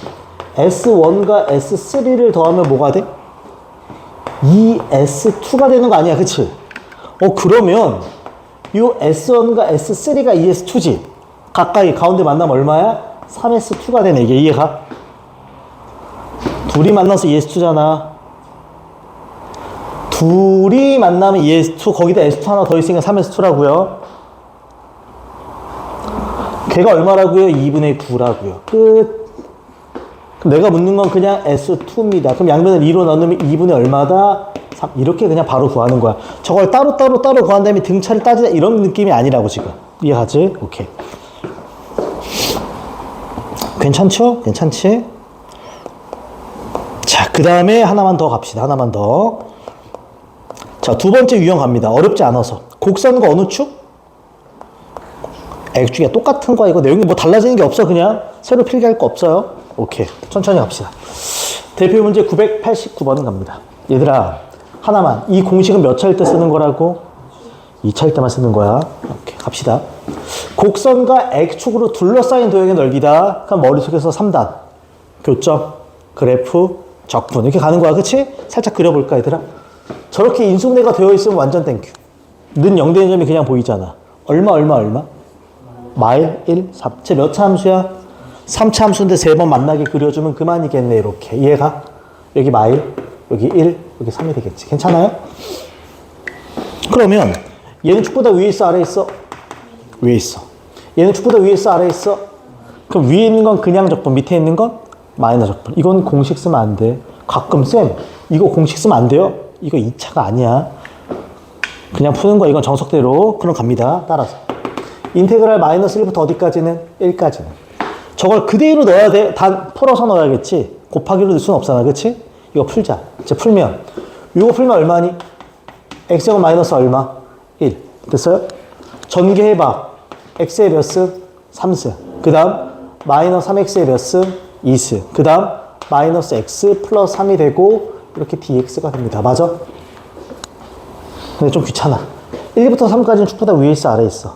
S1과 S3를 더하면 뭐가 돼? 2S2가 되는 거 아니야. 그치? 그러면 이 S1과 S3가 2S2지. 가까이 가운데 만나면 얼마야? 3S2가 되네. 이게 이해가? 둘이 만나서 ES2잖아. 둘이 만나면 2S2 거기다 S2 하나 더 있으니까 3S2라고요. 걔가 얼마라고요? 2분의 9라고요. 끝. 그럼 내가 묻는 건 그냥 S2입니다. 그럼 양변을 2로 나누면 2분의 얼마다? 3. 이렇게 그냥 바로 구하는 거야. 저걸 따로 구한 다음에 등차를 따지자 이런 느낌이 아니라고 지금. 이해하지? 오케이. 괜찮죠? 괜찮지? 자, 그 다음에 하나만 더 갑시다. 하나만 더. 자, 두 번째 유형 갑니다. 어렵지 않아서. 곡선과 어느 축? X축이야. 똑같은 거야. 이거 내용이 뭐 달라지는 게 없어. 그냥 새로 필기할 거 없어요. 오케이. 천천히 갑시다. 대표 문제 989번 갑니다. 얘들아, 하나만. 이 공식은 몇 차일 때 쓰는 거라고? 2차일 때만 쓰는 거야. 오케이. 갑시다. 곡선과 X축으로 둘러싸인 도형의 넓이다. 그럼 머릿속에서 3단. 교점, 그래프, 적분. 이렇게 가는 거야. 그치? 살짝 그려볼까, 얘들아? 저렇게 인수분해가 되어 있으면 완전 땡큐. 는 0되는 점이 그냥 보이잖아. 얼마? 마일 1, 3. 쟤 몇 차 함수야? 3차 함수인데 3번 만나게 그려주면 그만이겠네. 이렇게. 이해가? 여기 마일, 여기 1, 여기 3이 되겠지. 괜찮아요? 그러면 얘는 축보다 위에 있어, 아래에 있어? 위에 있어. 얘는 축보다 위에 있어, 아래에 있어? 그럼 위에 있는 건 그냥 적분, 밑에 있는 건 마이너 적분. 이건 공식 쓰면 안 돼. 가끔 쌤, 이거 공식 쓰면 안 돼요? 이거 2차가 아니야. 그냥 푸는 거야. 이건 정석대로. 그럼 갑니다. 따라서. 인테그랄 마이너스 1부터 어디까지는? 1까지는. 저걸 그대로 넣어야 돼. 다 풀어서 넣어야겠지. 곱하기로 넣을 수는 없잖아. 그치? 이거 풀자. 이제 풀면. 이거 풀면 얼마니? x제곱 마이너스 얼마? 1. 됐어요? 전개해봐. x의 몇 승? 3승. 그 다음 마이너스 3x의 몇 승? 2승. 그 다음 마이너스 x 플러스 3이 되고 이렇게 dx가 됩니다. 맞아? 근데 좀 귀찮아. 1부터 3까지는 축보다 위에 있어, 아래에 있어?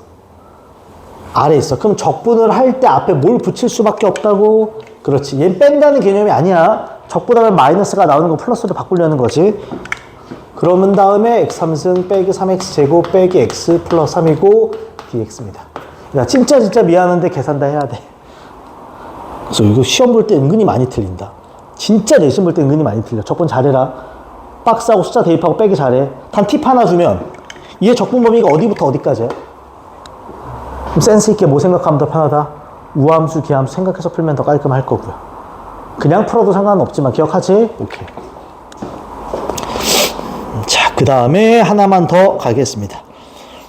아래에 있어. 그럼 적분을 할 때 앞에 뭘 붙일 수밖에 없다고? 그렇지. 얘는 뺀다는 개념이 아니야. 적보다는 마이너스가 나오는 거 플러스로 바꾸려는 거지. 그러면 다음에 x 3승 빼기 3x 제곱 빼기 x 플러스 3이고 dx입니다. 야, 진짜 미안한데 계산 다 해야 돼. 그래서 이거 시험 볼 때 은근히 많이 틀린다. 진짜 내신 볼 때 은근히 많이 틀려. 적분 잘해라. 박스하고 숫자 대입하고 빼기 잘해. 단 팁 하나 주면 얘 적분 범위가 어디부터 어디까지야? 그럼 센스 있게 뭐 생각하면 더 편하다? 우함수, 기함수 생각해서 풀면 더 깔끔할 거고요. 그냥 풀어도 상관은 없지만 기억하지? 오케이. 자, 그 다음에 하나만 더 가겠습니다.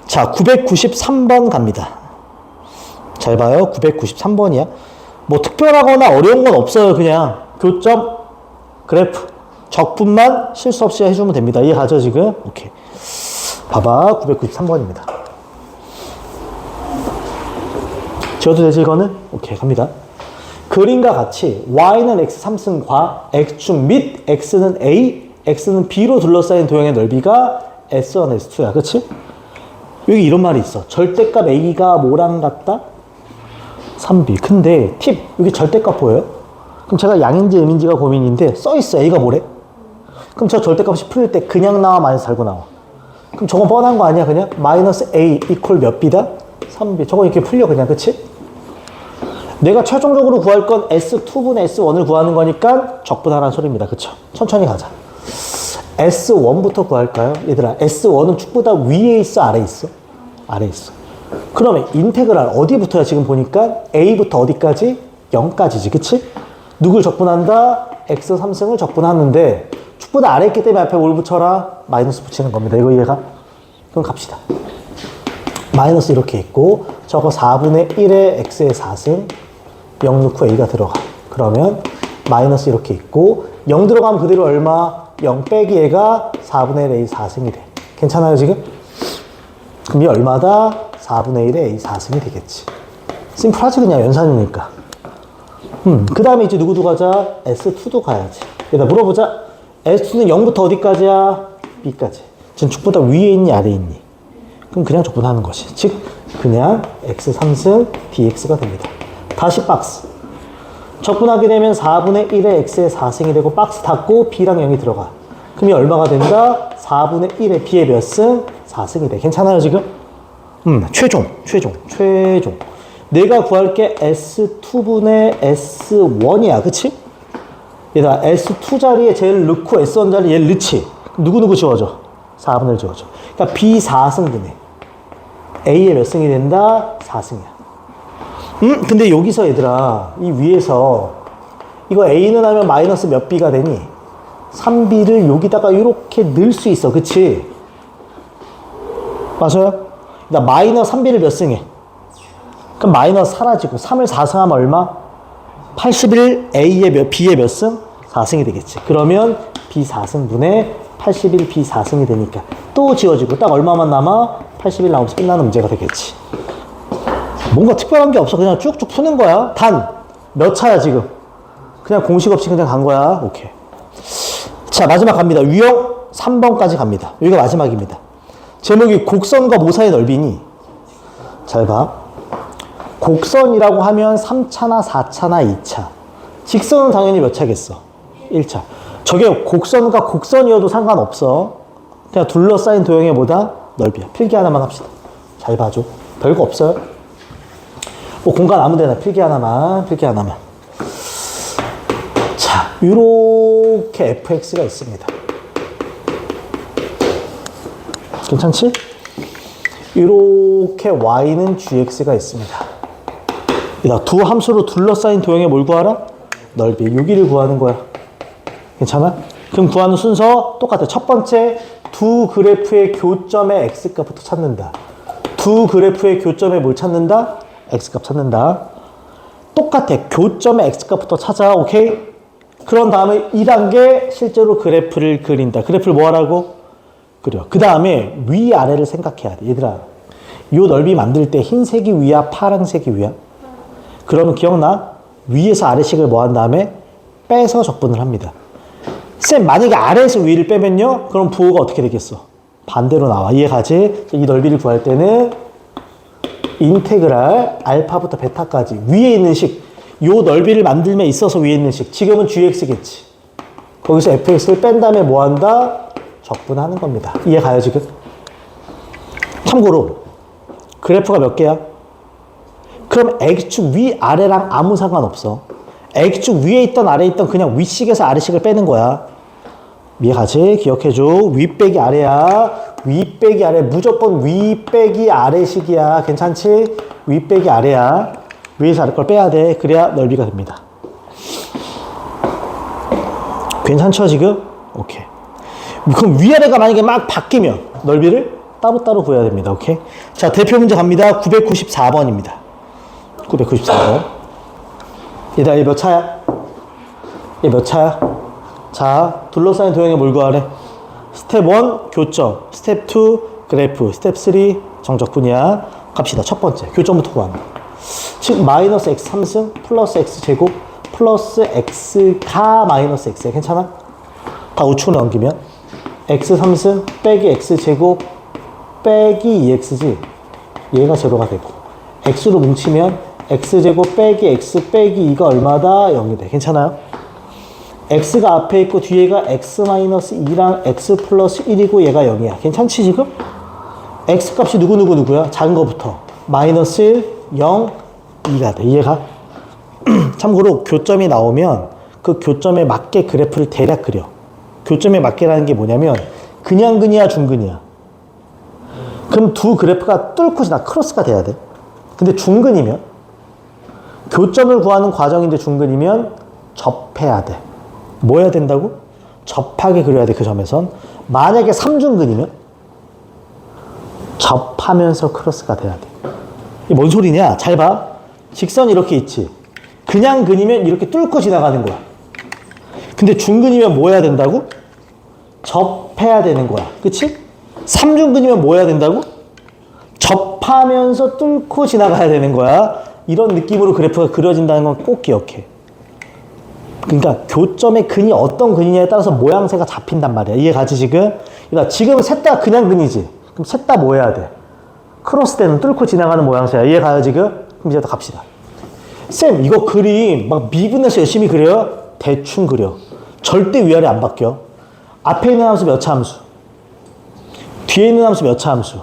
자, 993번 갑니다. 잘 봐요. 993번이야. 뭐 특별하거나 어려운 건 없어요. 그냥 교점, 그래프, 적분만 실수 없이 해주면 됩니다. 이해가죠 지금? 오케이. 봐봐. 993번입니다. 지워도 되지 이거는? 오케이. 갑니다. 그림과 같이 y는 x 3승과 x축 및 x는 a, x는 b로 둘러싸인 도형의 넓이가 s1, s2야. 그치? 여기 이런 말이 있어. 절대값 a가 뭐랑 같다? 3b. 근데 팁, 여기 절대값 보여요? 그럼 제가 양인지 음인지가 고민인데 써있어. a가 뭐래? 그럼 저 절대값이 풀릴 때 그냥 나와, 마이너스 달고 나와? 그럼 저건 뻔한 거 아니야? 그냥 마이너스 a 이퀄 몇 b다? 3b. 저거 이렇게 풀려 그냥. 그치? 내가 최종적으로 구할 건 S2분의 S1을 구하는 거니까 적분하라는 소리입니다. 그쵸? 천천히 가자. S1부터 구할까요? 얘들아, S1은 축보다 위에 있어, 아래에 있어? 아래에 있어. 그러면 인테그랄 어디부터야? 지금 보니까 A부터 어디까지? 0까지지. 그치? 누굴 적분한다? X 3승을 적분하는데 축보다 아래에 있기 때문에 앞에 뭘 붙여라? 마이너스 붙이는 겁니다. 이거 이해가? 그럼 갑시다. 마이너스 이렇게 있고 저거 4분의 1의 X의 4승 0 넣고 A가 들어가. 그러면 마이너스 이렇게 있고 0 들어가면 그대로 얼마? 0 빼기 얘가 4분의 1의 A 4승이 돼. 괜찮아요 지금? 그럼 이 얼마다? 4분의 1의 A 4승이 되겠지. 심플하지 그냥 연산이니까. 그 다음에 이제 누구도 가자? S2도 가야지. 얘들아 물어보자. S2는 0부터 어디까지야? B까지. 지금 축보다 위에 있니 아래에 있니? 그럼 그냥 적분하는 것이. 즉 그냥 x 3승 dx가 됩니다. 다시 박스. 적분하게 되면 4분의 1의 x의 4승이 되고 박스 닫고 b랑 0이 들어가. 그럼 이 얼마가 된다? 4분의 1의 b의 몇 승? 4승이 돼. 괜찮아요 지금? 최종. 내가 구할 게 S2분의 S1이야. 그치? 얘들아 S2 자리에 쟤를 넣고 S1 자리에 얘를 넣지. 누구 지워져? 4분의 1 적어줘. 그러니까 B4승분해. A의 몇 승이 된다? 4승이야. 근데 여기서 얘들아, 이 위에서 이거 A는 하면 마이너스 몇 B가 되니? 3B를 여기다가 이렇게 넣을 수 있어. 그치? 맞아요? 그러니까 마이너스 3B를 몇 승해? 그럼 마이너스 사라지고 3을 4승하면 얼마? 81 A의 B의 몇 승? 4승이 되겠지. 그러면 B 4승분의 81 B 4승이 되니까 또 지워지고 딱 얼마만 남아? 81 나오면서 끝나는 문제가 되겠지. 뭔가 특별한 게 없어. 그냥 쭉쭉 푸는 거야. 단 몇 차야 지금? 그냥 공식 없이 그냥 간 거야. 오케이. 자, 마지막 갑니다. 유형 3번까지 갑니다. 여기가 마지막입니다. 제목이 곡선과 모사의 넓이니, 잘 봐. 곡선이라고 하면 3차나 4차나 2차. 직선은 당연히 몇 차겠어? 1차. 저게 곡선과 곡선이어도 상관없어. 그냥 둘러싸인 도형의 뭐다? 넓이야. 필기 하나만 합시다. 잘 봐줘. 별거 없어요. 뭐 공간 아무 데나 필기 하나만. 자, 요렇게 fx가 있습니다. 괜찮지? 이렇게 y는 gx가 있습니다. 두 함수로 둘러싸인 도형의 뭘 구하라? 넓이. 여기를 구하는 거야. 괜찮아? 그럼 구하는 순서 똑같아. 첫 번째, 두 그래프의 교점의 x값부터 찾는다. 두 그래프의 교점에 뭘 찾는다? x값 찾는다. 똑같아. 교점의 x값부터 찾아. 오케이? 그런 다음에 2단계 실제로 그래프를 그린다. 그래프를 뭐 하라고? 그려. 그 다음에 위아래를 생각해야 돼. 얘들아, 요 넓이 만들 때 흰색이 위야, 파란색이 위야? 그러면 기억나? 위에서 아래식을 뭐 한 다음에 빼서 적분을 합니다. 쌤, 만약에 아래에서 위를 빼면요? 그럼 부호가 어떻게 되겠어? 반대로 나와. 이해가지? 이 넓이를 구할 때는 인테그랄 알파부터 베타까지 위에 있는 식, 요 넓이를 만들면 있어서 위에 있는 식. 지금은 gx겠지. 거기서 fx를 뺀 다음에 뭐 한다? 적분하는 겁니다. 이해가요, 지금? 참고로 그래프가 몇 개야? 그럼 x축 위, 아래랑 아무 상관없어. x축 위에 있던 아래에 있던 그냥 위식에서 아래식을 빼는 거야. 이해가지? 기억해줘. 위 빼기 아래야. 위 빼기 아래. 무조건 위 빼기 아래식이야. 괜찮지? 위 빼기 아래야. 위에서 아래 걸 빼야 돼. 그래야 넓이가 됩니다. 괜찮죠, 지금? 오케이. 그럼 위아래가 만약에 막 바뀌면 넓이를 따로따로 구해야 됩니다. 오케이? 자, 대표 문제 갑니다. 994번입니다. 994번. 얘들아, 얘 몇 차야? 얘 몇 차야? 자, 둘러싸인 도형에 뭘 구하래? 스텝 1, 교점. 스텝 2, 그래프. 스텝 3, 정적분이야. 갑시다. 첫 번째, 교점부터 구합니다. 즉, 마이너스 x 3승, 플러스 x 제곱, 플러스 x가 마이너스 x야. 괜찮아? 다 우측으로 넘기면 x 3승 빼기 x 제곱 빼기 2x지. 얘가 제로가 되고, x로 뭉치면 x 제곱 빼기 x 빼기 2가 얼마다? 0이 돼. 괜찮아요? x가 앞에 있고 뒤에가 x 마이너스 2랑 x 플러스 1이고 얘가 0이야. 괜찮지 지금? x 값이 누구야? 작은 거부터 마이너스 1, 0, 2가 돼. 이해가? 참고로 교점이 나오면 그 교점에 맞게 그래프를 대략 그려. 교점에 맞게라는 게 뭐냐면 그냥 근이야, 중근이야. 그럼 두 그래프가 뚫고 지나 크로스가 돼야 돼. 근데 중근이면, 교점을 구하는 과정인데 중근이면 접해야 돼. 뭐 해야 된다고? 접하게 그려야 돼. 그 점에선. 만약에 3중근이면 접하면서 크로스가 돼야 돼. 이게 뭔 소리냐? 잘 봐. 직선이 이렇게 있지. 그냥 근이면 이렇게 뚫고 지나가는 거야. 근데 중근이면 뭐 해야 된다고? 접해야 되는 거야. 그치? 3중근이면 뭐 해야 된다고? 접하면서 뚫고 지나가야 되는 거야. 이런 느낌으로 그래프가 그려진다는 건 꼭 기억해. 그러니까 교점의 근이 어떤 근이냐에 따라서 모양새가 잡힌단 말이야. 이해가지 지금? 그러니까 지금 셋 다 그냥 근이지. 그럼 셋 다 뭐 해야 돼? 크로스되는 뚫고 지나가는 모양새야. 이해가요 지금? 그럼 이제 또 갑시다. 쌤, 이거 그림 막 미분해서 열심히 그려요? 대충 그려. 절대 위아래 안 바뀌어. 앞에 있는 함수 몇 차 함수? 뒤에 있는 함수 몇 차 함수?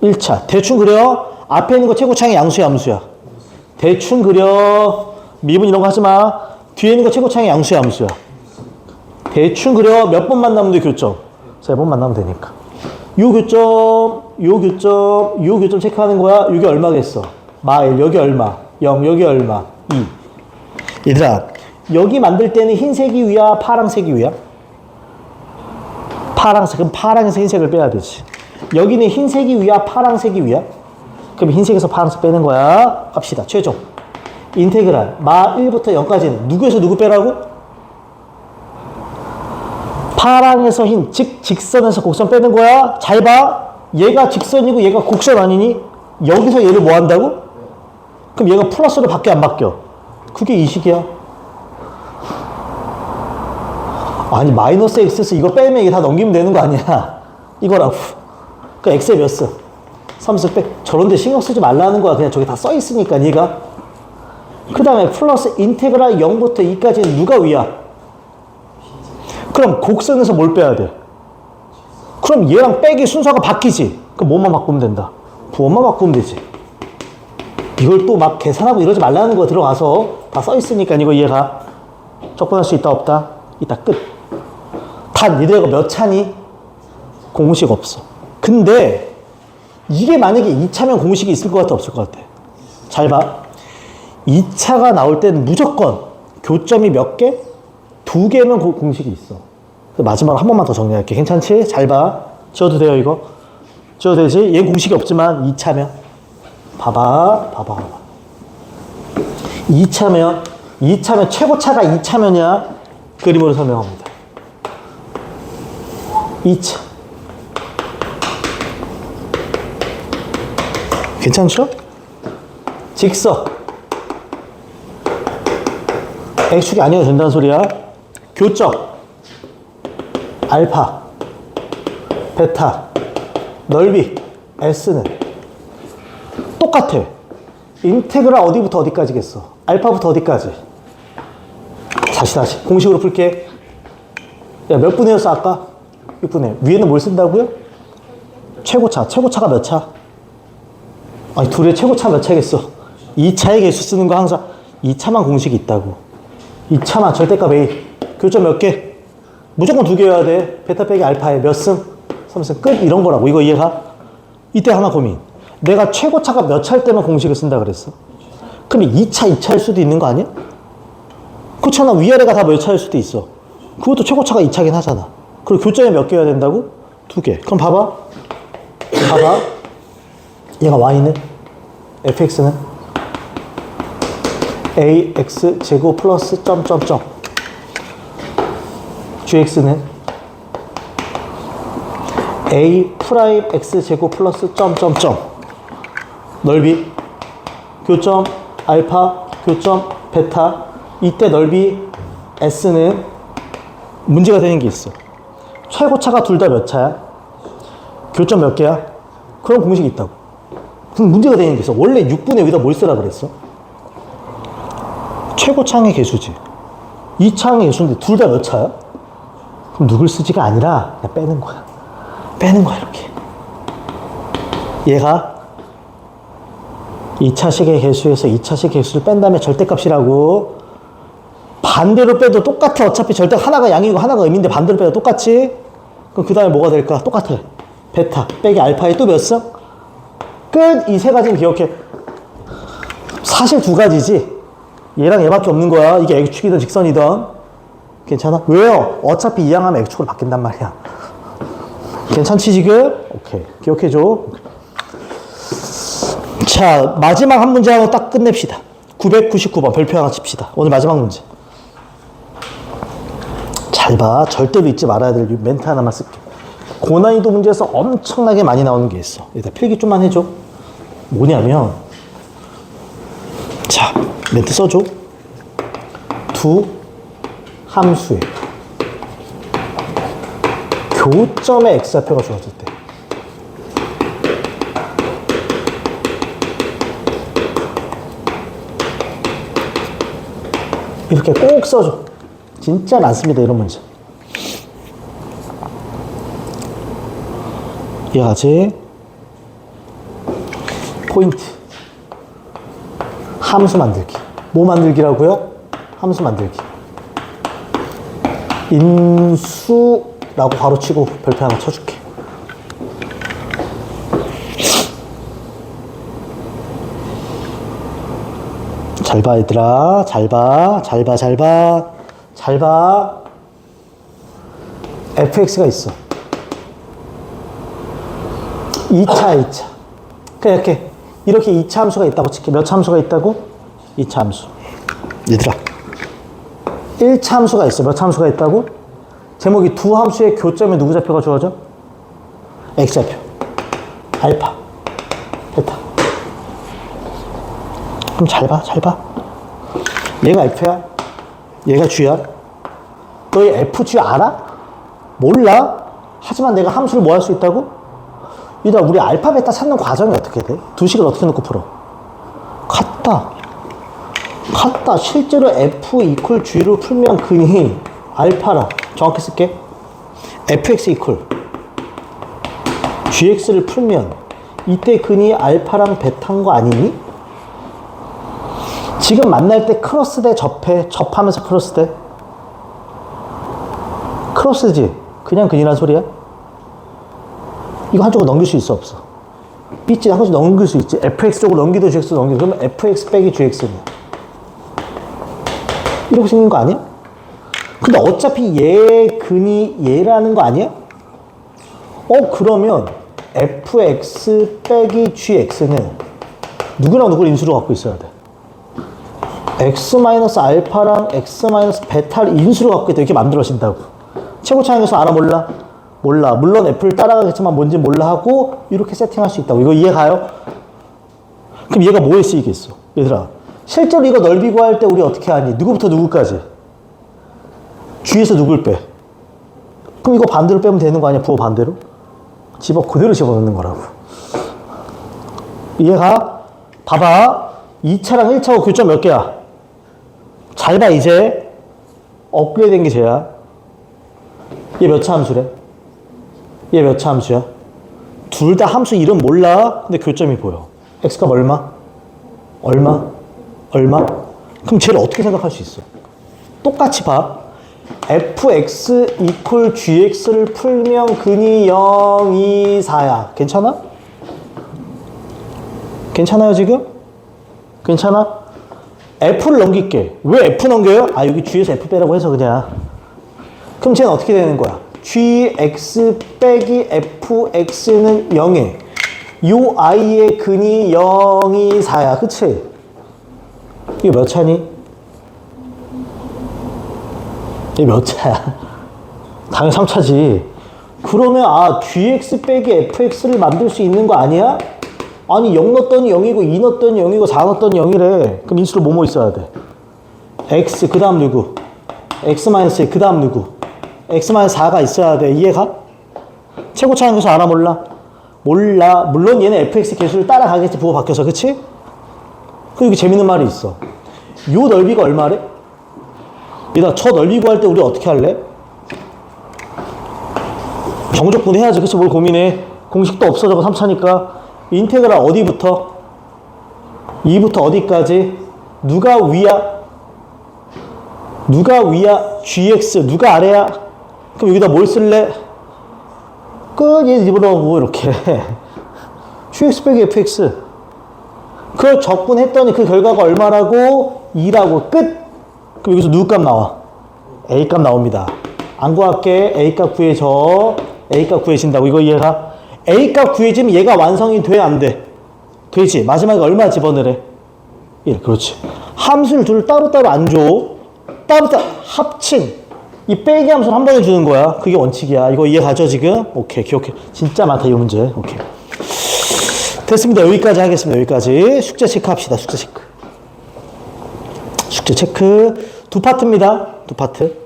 1차. 대충 그려. 앞에 있는 거 최고차항의 양수야, 함수야? 대충 그려. 미분 이런 거 하지 마. 뒤에 있는 거 최고차항의 양수야, 함수야? 대충 그려. 몇 번 만나면 돼, 교점? 세 번 만나면 되니까. 요 교점 체크하는 거야. 이게 얼마겠어? 마일, 여기 얼마? 0, 여기 얼마? 2. 얘들아, 여기 만들 때는 흰색이 위야, 파랑색이 위야? 파랑색. 그럼 파랑에서 흰색을 빼야 되지. 여기는 흰색이 위야, 파랑색이 위야? 그럼 흰색에서 파란색 빼는 거야. 갑시다. 최종. 인테그랄. 마 1부터 0까지는 누구에서 누구 빼라고? 파랑에서 흰, 즉 직선에서 곡선 빼는 거야. 잘 봐. 얘가 직선이고 얘가 곡선 아니니? 여기서 얘를 뭐 한다고? 그럼 얘가 플러스로 바뀌어 안 바뀌어? 그게 이 식이야. 아니 마이너스 x에서 이거 빼면 이게 다 넘기면 되는 거 아니야. 이거라고. 그러니까 x에 몇 써? 3수 빼. 저런데 신경 쓰지 말라는 거야. 그냥 저기 다 써 있으니까 얘가. 그 다음에 플러스 인테그랄 0부터 2까지는 누가 위야? 그럼 곡선에서 뭘 빼야 돼? 그럼 얘랑 빼기 순서가 바뀌지. 그럼 뭐만 바꾸면 된다? 부호만 바꾸면 되지. 이걸 또 막 계산하고 이러지 말라는 거. 들어가서 다 써 있으니까 이거 얘가 적분할 수 있다 없다? 있다. 끝. 단 니네가 몇 차니? 공식 없어. 근데 이게 만약에 2차면 공식이 있을 것 같아 없을 것 같아? 잘 봐. 2차가 나올 때는 무조건 교점이 몇 개? 2개면 공식이 있어. 마지막으로 한 번만 더 정리할게. 괜찮지? 잘 봐. 지워도 돼요 이거? 지워도 되지? 얘는 공식이 없지만 2차면 봐봐. 2차면 최고차가 2차면이야. 그림으로 설명합니다. 2차. 괜찮죠? 직선. X축이 아니어도 된다는 소리야. 교점. 알파. 베타. 넓이. S는 똑같아. 인테그랄 어디부터 어디까지겠어? 알파부터 어디까지? 다시. 공식으로 풀게. 야, 몇 분의였어, 아까? 6분의. 위에는 뭘 쓴다고요? 최고차. 최고차가 몇 차? 아니, 둘의 최고차 몇 차겠어? 2차의 개수 쓰는 거 항상 2차만 공식이 있다고. 2차만 절대값 A. 교점 몇 개? 무조건 2개여야 돼. 베타 빼기 알파에 몇 승? 3승. 끝. 이런 거라고. 이거 이해가? 이때 하나 고민. 내가 최고차가 몇 차일 때만 공식을 쓴다 그랬어? 그럼 2차일 수도 있는 거 아니야? 그렇잖아. 위아래가 다 몇 차일 수도 있어. 그것도 최고차가 2차긴 하잖아. 그리고 교점이 몇 개여야 된다고? 2개. 그럼 봐봐. 얘가 y는? fx는? ax 제곱 플러스 점점점. gx는? a 프라임 x 제곱 플러스 점점점. 넓이, 교점, 알파, 교점, 베타. 이때 넓이 S는 문제가 되는 게 있어. 최고차가 둘 다 몇 차야? 교점 몇 개야? 그런 공식이 있다고. 그럼 문제가 되는 게 있어. 원래 6분의 여기다 뭘 쓰라 그랬어? 최고차항의 개수지. 2차항의 개수인데 둘 다 몇 차야? 그럼 누굴 쓰지가 아니라 그냥 빼는 거야. 이렇게. 얘가 2차식의 개수에서 2차식 개수를 뺀 다음에 절대값이라고. 반대로 빼도 똑같아. 어차피 절대 하나가 양이고 하나가 음인데 반대로 빼도 똑같지? 그럼 그 다음에 뭐가 될까? 똑같아. 베타 빼기 알파에 또 몇 승? 끝! 이 세 가지는 기억해. 사실 두 가지지. 얘랑 얘밖에 없는 거야. 이게 X축이든 직선이든. 괜찮아? 왜요? 어차피 이항하면 X축으로 바뀐단 말이야. 괜찮지 지금? 오케이. 기억해줘. 자, 마지막 한 문제 하고 딱 끝냅시다. 999번 별표 하나 칩시다. 오늘 마지막 문제. 잘 봐. 절대로 잊지 말아야 될 멘트 하나만 쓸게. 고난이도 문제에서 엄청나게 많이 나오는 게 있어. 일단 필기 좀만 해줘. 뭐냐면, 자, 멘트 써줘. 두 함수의 교점의 x좌표가 주어질 때 이렇게 꼭 써줘. 진짜 많습니다, 이런 문제. 이해가지? 포인트. 함수 만들기. 뭐 만들기라고요? 함수 만들기. 인수라고 라고 가로치고 별표 하나 쳐줄게. 잘 봐, 얘들아. 잘 봐. 잘 봐, 잘 봐. 잘 봐. fx가 있어. 2차. 그냥 이렇게 2차 함수가 있다고 칠게. 몇 차 함수가 있다고? 2차 함수. 얘들아. 1차 함수가 있어. 몇 차 함수가 있다고? 제목이 두 함수의 교점에 누구 좌표가 주어져? x좌표. 알파. 베타. 그럼 잘 봐. 얘가 F야. 얘가 G야. 너희 FG 알아? 몰라? 하지만 내가 함수를 뭐 할 수 있다고? 이따 우리 알파, 베타 찾는 과정이 어떻게 돼? 두 식을 어떻게 놓고 풀어? 같다. 실제로 F 이퀄 G로 풀면 근이 알파라. 정확히 쓸게. fx 이퀄 gx를 풀면 이때 근이 알파랑 베타인 거 아니니? 지금 만날 때 크로스 대 접해. 접하면서 크로스 대. 크로스지. 그냥 근이란 소리야? 이거 한쪽으로 넘길 수 있어, 없어? 있지. 한쪽으로 넘길 수 있지. fx 쪽으로 넘기도 gx도 넘기도. 그러면 fx 빼기 gx는 이렇게 생긴 거 아니야? 근데 어차피 얘 근이 얘라는 거 아니야? 그러면 fx 빼기 gx는 누구랑 누구를 인수로 갖고 있어야 돼? x-알파랑 x-베타를 인수로 갖고 있다. 이렇게 만들어진다고. 최고차항에서 알아, 몰라? 몰라. 물론 f를 따라가겠지만 뭔지 몰라 하고 이렇게 세팅할 수 있다고. 이거 이해가요? 그럼 얘가 뭐에 쓰이겠어? 얘들아, 실제로 이거 넓이 구할 때 우리 어떻게 하니? 누구부터 누구까지? G에서 누굴 빼? 그럼 이거 반대로 빼면 되는 거 아니야? 부호 반대로? 그대로 집어넣는 거라고. 이해가? 봐봐. 2차랑 1차하고 교점 몇 개야? 잘 봐, 이제. 업그레이드 된 게 쟤야. 얘 몇 차 함수래? 얘 몇 차 함수야? 둘 다 함수 이름 몰라? 근데 교점이 보여. x값 얼마? 얼마? 그럼 쟤를 어떻게 생각할 수 있어? 똑같이 봐. fx 이퀄 gx를 풀면 근이 0, 2, 4야. 괜찮아? 괜찮아요, 지금? 괜찮아? f를 넘길게. 왜 f 넘겨요? 여기 g에서 f 빼라고 해서 그냥. 그럼 쟤는 어떻게 되는 거야? gx 빼기 fx는 0에 요 i의 근이 0, 2, 4야. 그치? 이게 몇 차니? 이게 몇 차야? 당연히 3차지. 그러면 gx 빼기 fx를 만들 수 있는 거 아니야? 아니 0 넣었더니 0이고 2 넣었더니 0이고 4 넣었더니 0이래. 그럼 인수로 뭐뭐 있어야 돼? x 그 다음 누구? x-1 그 다음 누구? x-4가 있어야 돼. 이해가? 최고차항에서 알아, 몰라? 몰라. 물론 얘는 fx 개수를 따라가겠지. 부호 바뀌어서. 그치? 그리고 여기 재밌는 말이 있어. 요 넓이가 얼마래? 얘들아, 저 넓이 구할 때 우리 어떻게 할래? 정적분 해야지. 그치? 뭘 고민해? 공식도 없어. 저거 3차니까. 인테그랄 어디부터? 2부터 어디까지? 누가 위야? gx. 누가 아래야? 그럼 여기다 뭘 쓸래? 얘 집어넣고 이렇게. gx 빼기 fx. 그걸 적분했더니 그 결과가 얼마라고? 2라고. 끝! 그럼 여기서 누구 값 나와? a 값 나옵니다. 안 구할게. a 값 구해줘. a 값 구해진다고. 이거 이해가? a 값 구해지면 얘가 완성이 돼, 안 돼? 되지. 마지막에 얼마 집어넣으래? 1. 그렇지. 함수를 둘 따로따로 안 줘. 따로따로 합친. 이 빼기 함수를 한 번에 주는 거야. 그게 원칙이야. 이거 이해가죠, 지금? 오케이, 기억해. 진짜 많다, 이 문제. 오케이. 됐습니다. 여기까지 하겠습니다. 여기까지. 숙제 체크합시다. 숙제 체크. 숙제 체크. 두 파트입니다. 두 파트.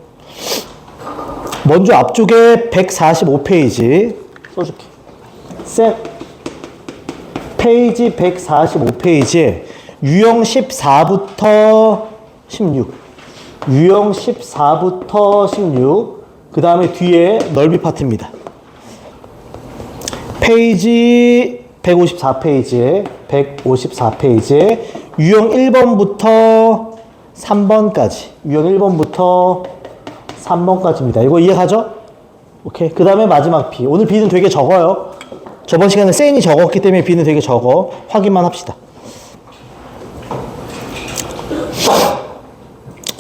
먼저 앞쪽에 145페이지 써줄게. 셋. 페이지 145페이지에 유형 14부터 16. 유형 14부터 16. 그 다음에 뒤에 넓이 파트입니다. 페이지 154페이지에 유형 1번부터 3번까지. 유형 1번부터 3번까지입니다. 이거 이해가죠? 오케이. 그 다음에 마지막 B. 오늘 B는 되게 적어요. 저번 시간에 센이 적었기 때문에 B는 되게 적어. 확인만 합시다.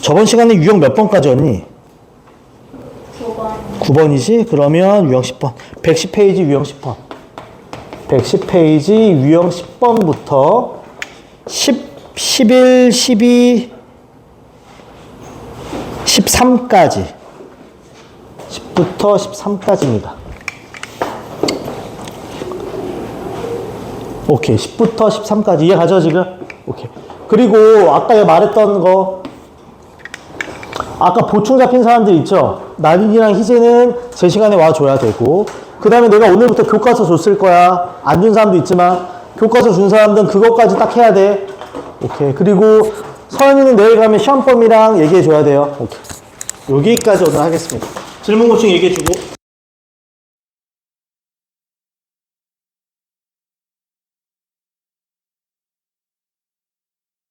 저번 시간에 유형 몇 번까지였니? 9번. 9번이지? 그러면 유형 10번. 110페이지 유형 10번. 110페이지 유형 10번부터 10, 11, 12, 13까지. 10부터 13까지입니다. 오케이. 10부터 13까지. 이해가죠, 지금? 오케이. 그리고 아까 말했던 거, 아까 보충 잡힌 사람들 있죠? 나린이랑 희재는 제 시간에 와줘야 되고, 그 다음에 내가 오늘부터 교과서 줬을 거야. 안 준 사람도 있지만, 교과서 준 사람들은 그것까지 딱 해야 돼. 오케이. 그리고 서연이는 내일 가면 시험범위랑 얘기해줘야 돼요. 오케이. 여기까지 오늘 하겠습니다. 질문 고충 얘기해주고.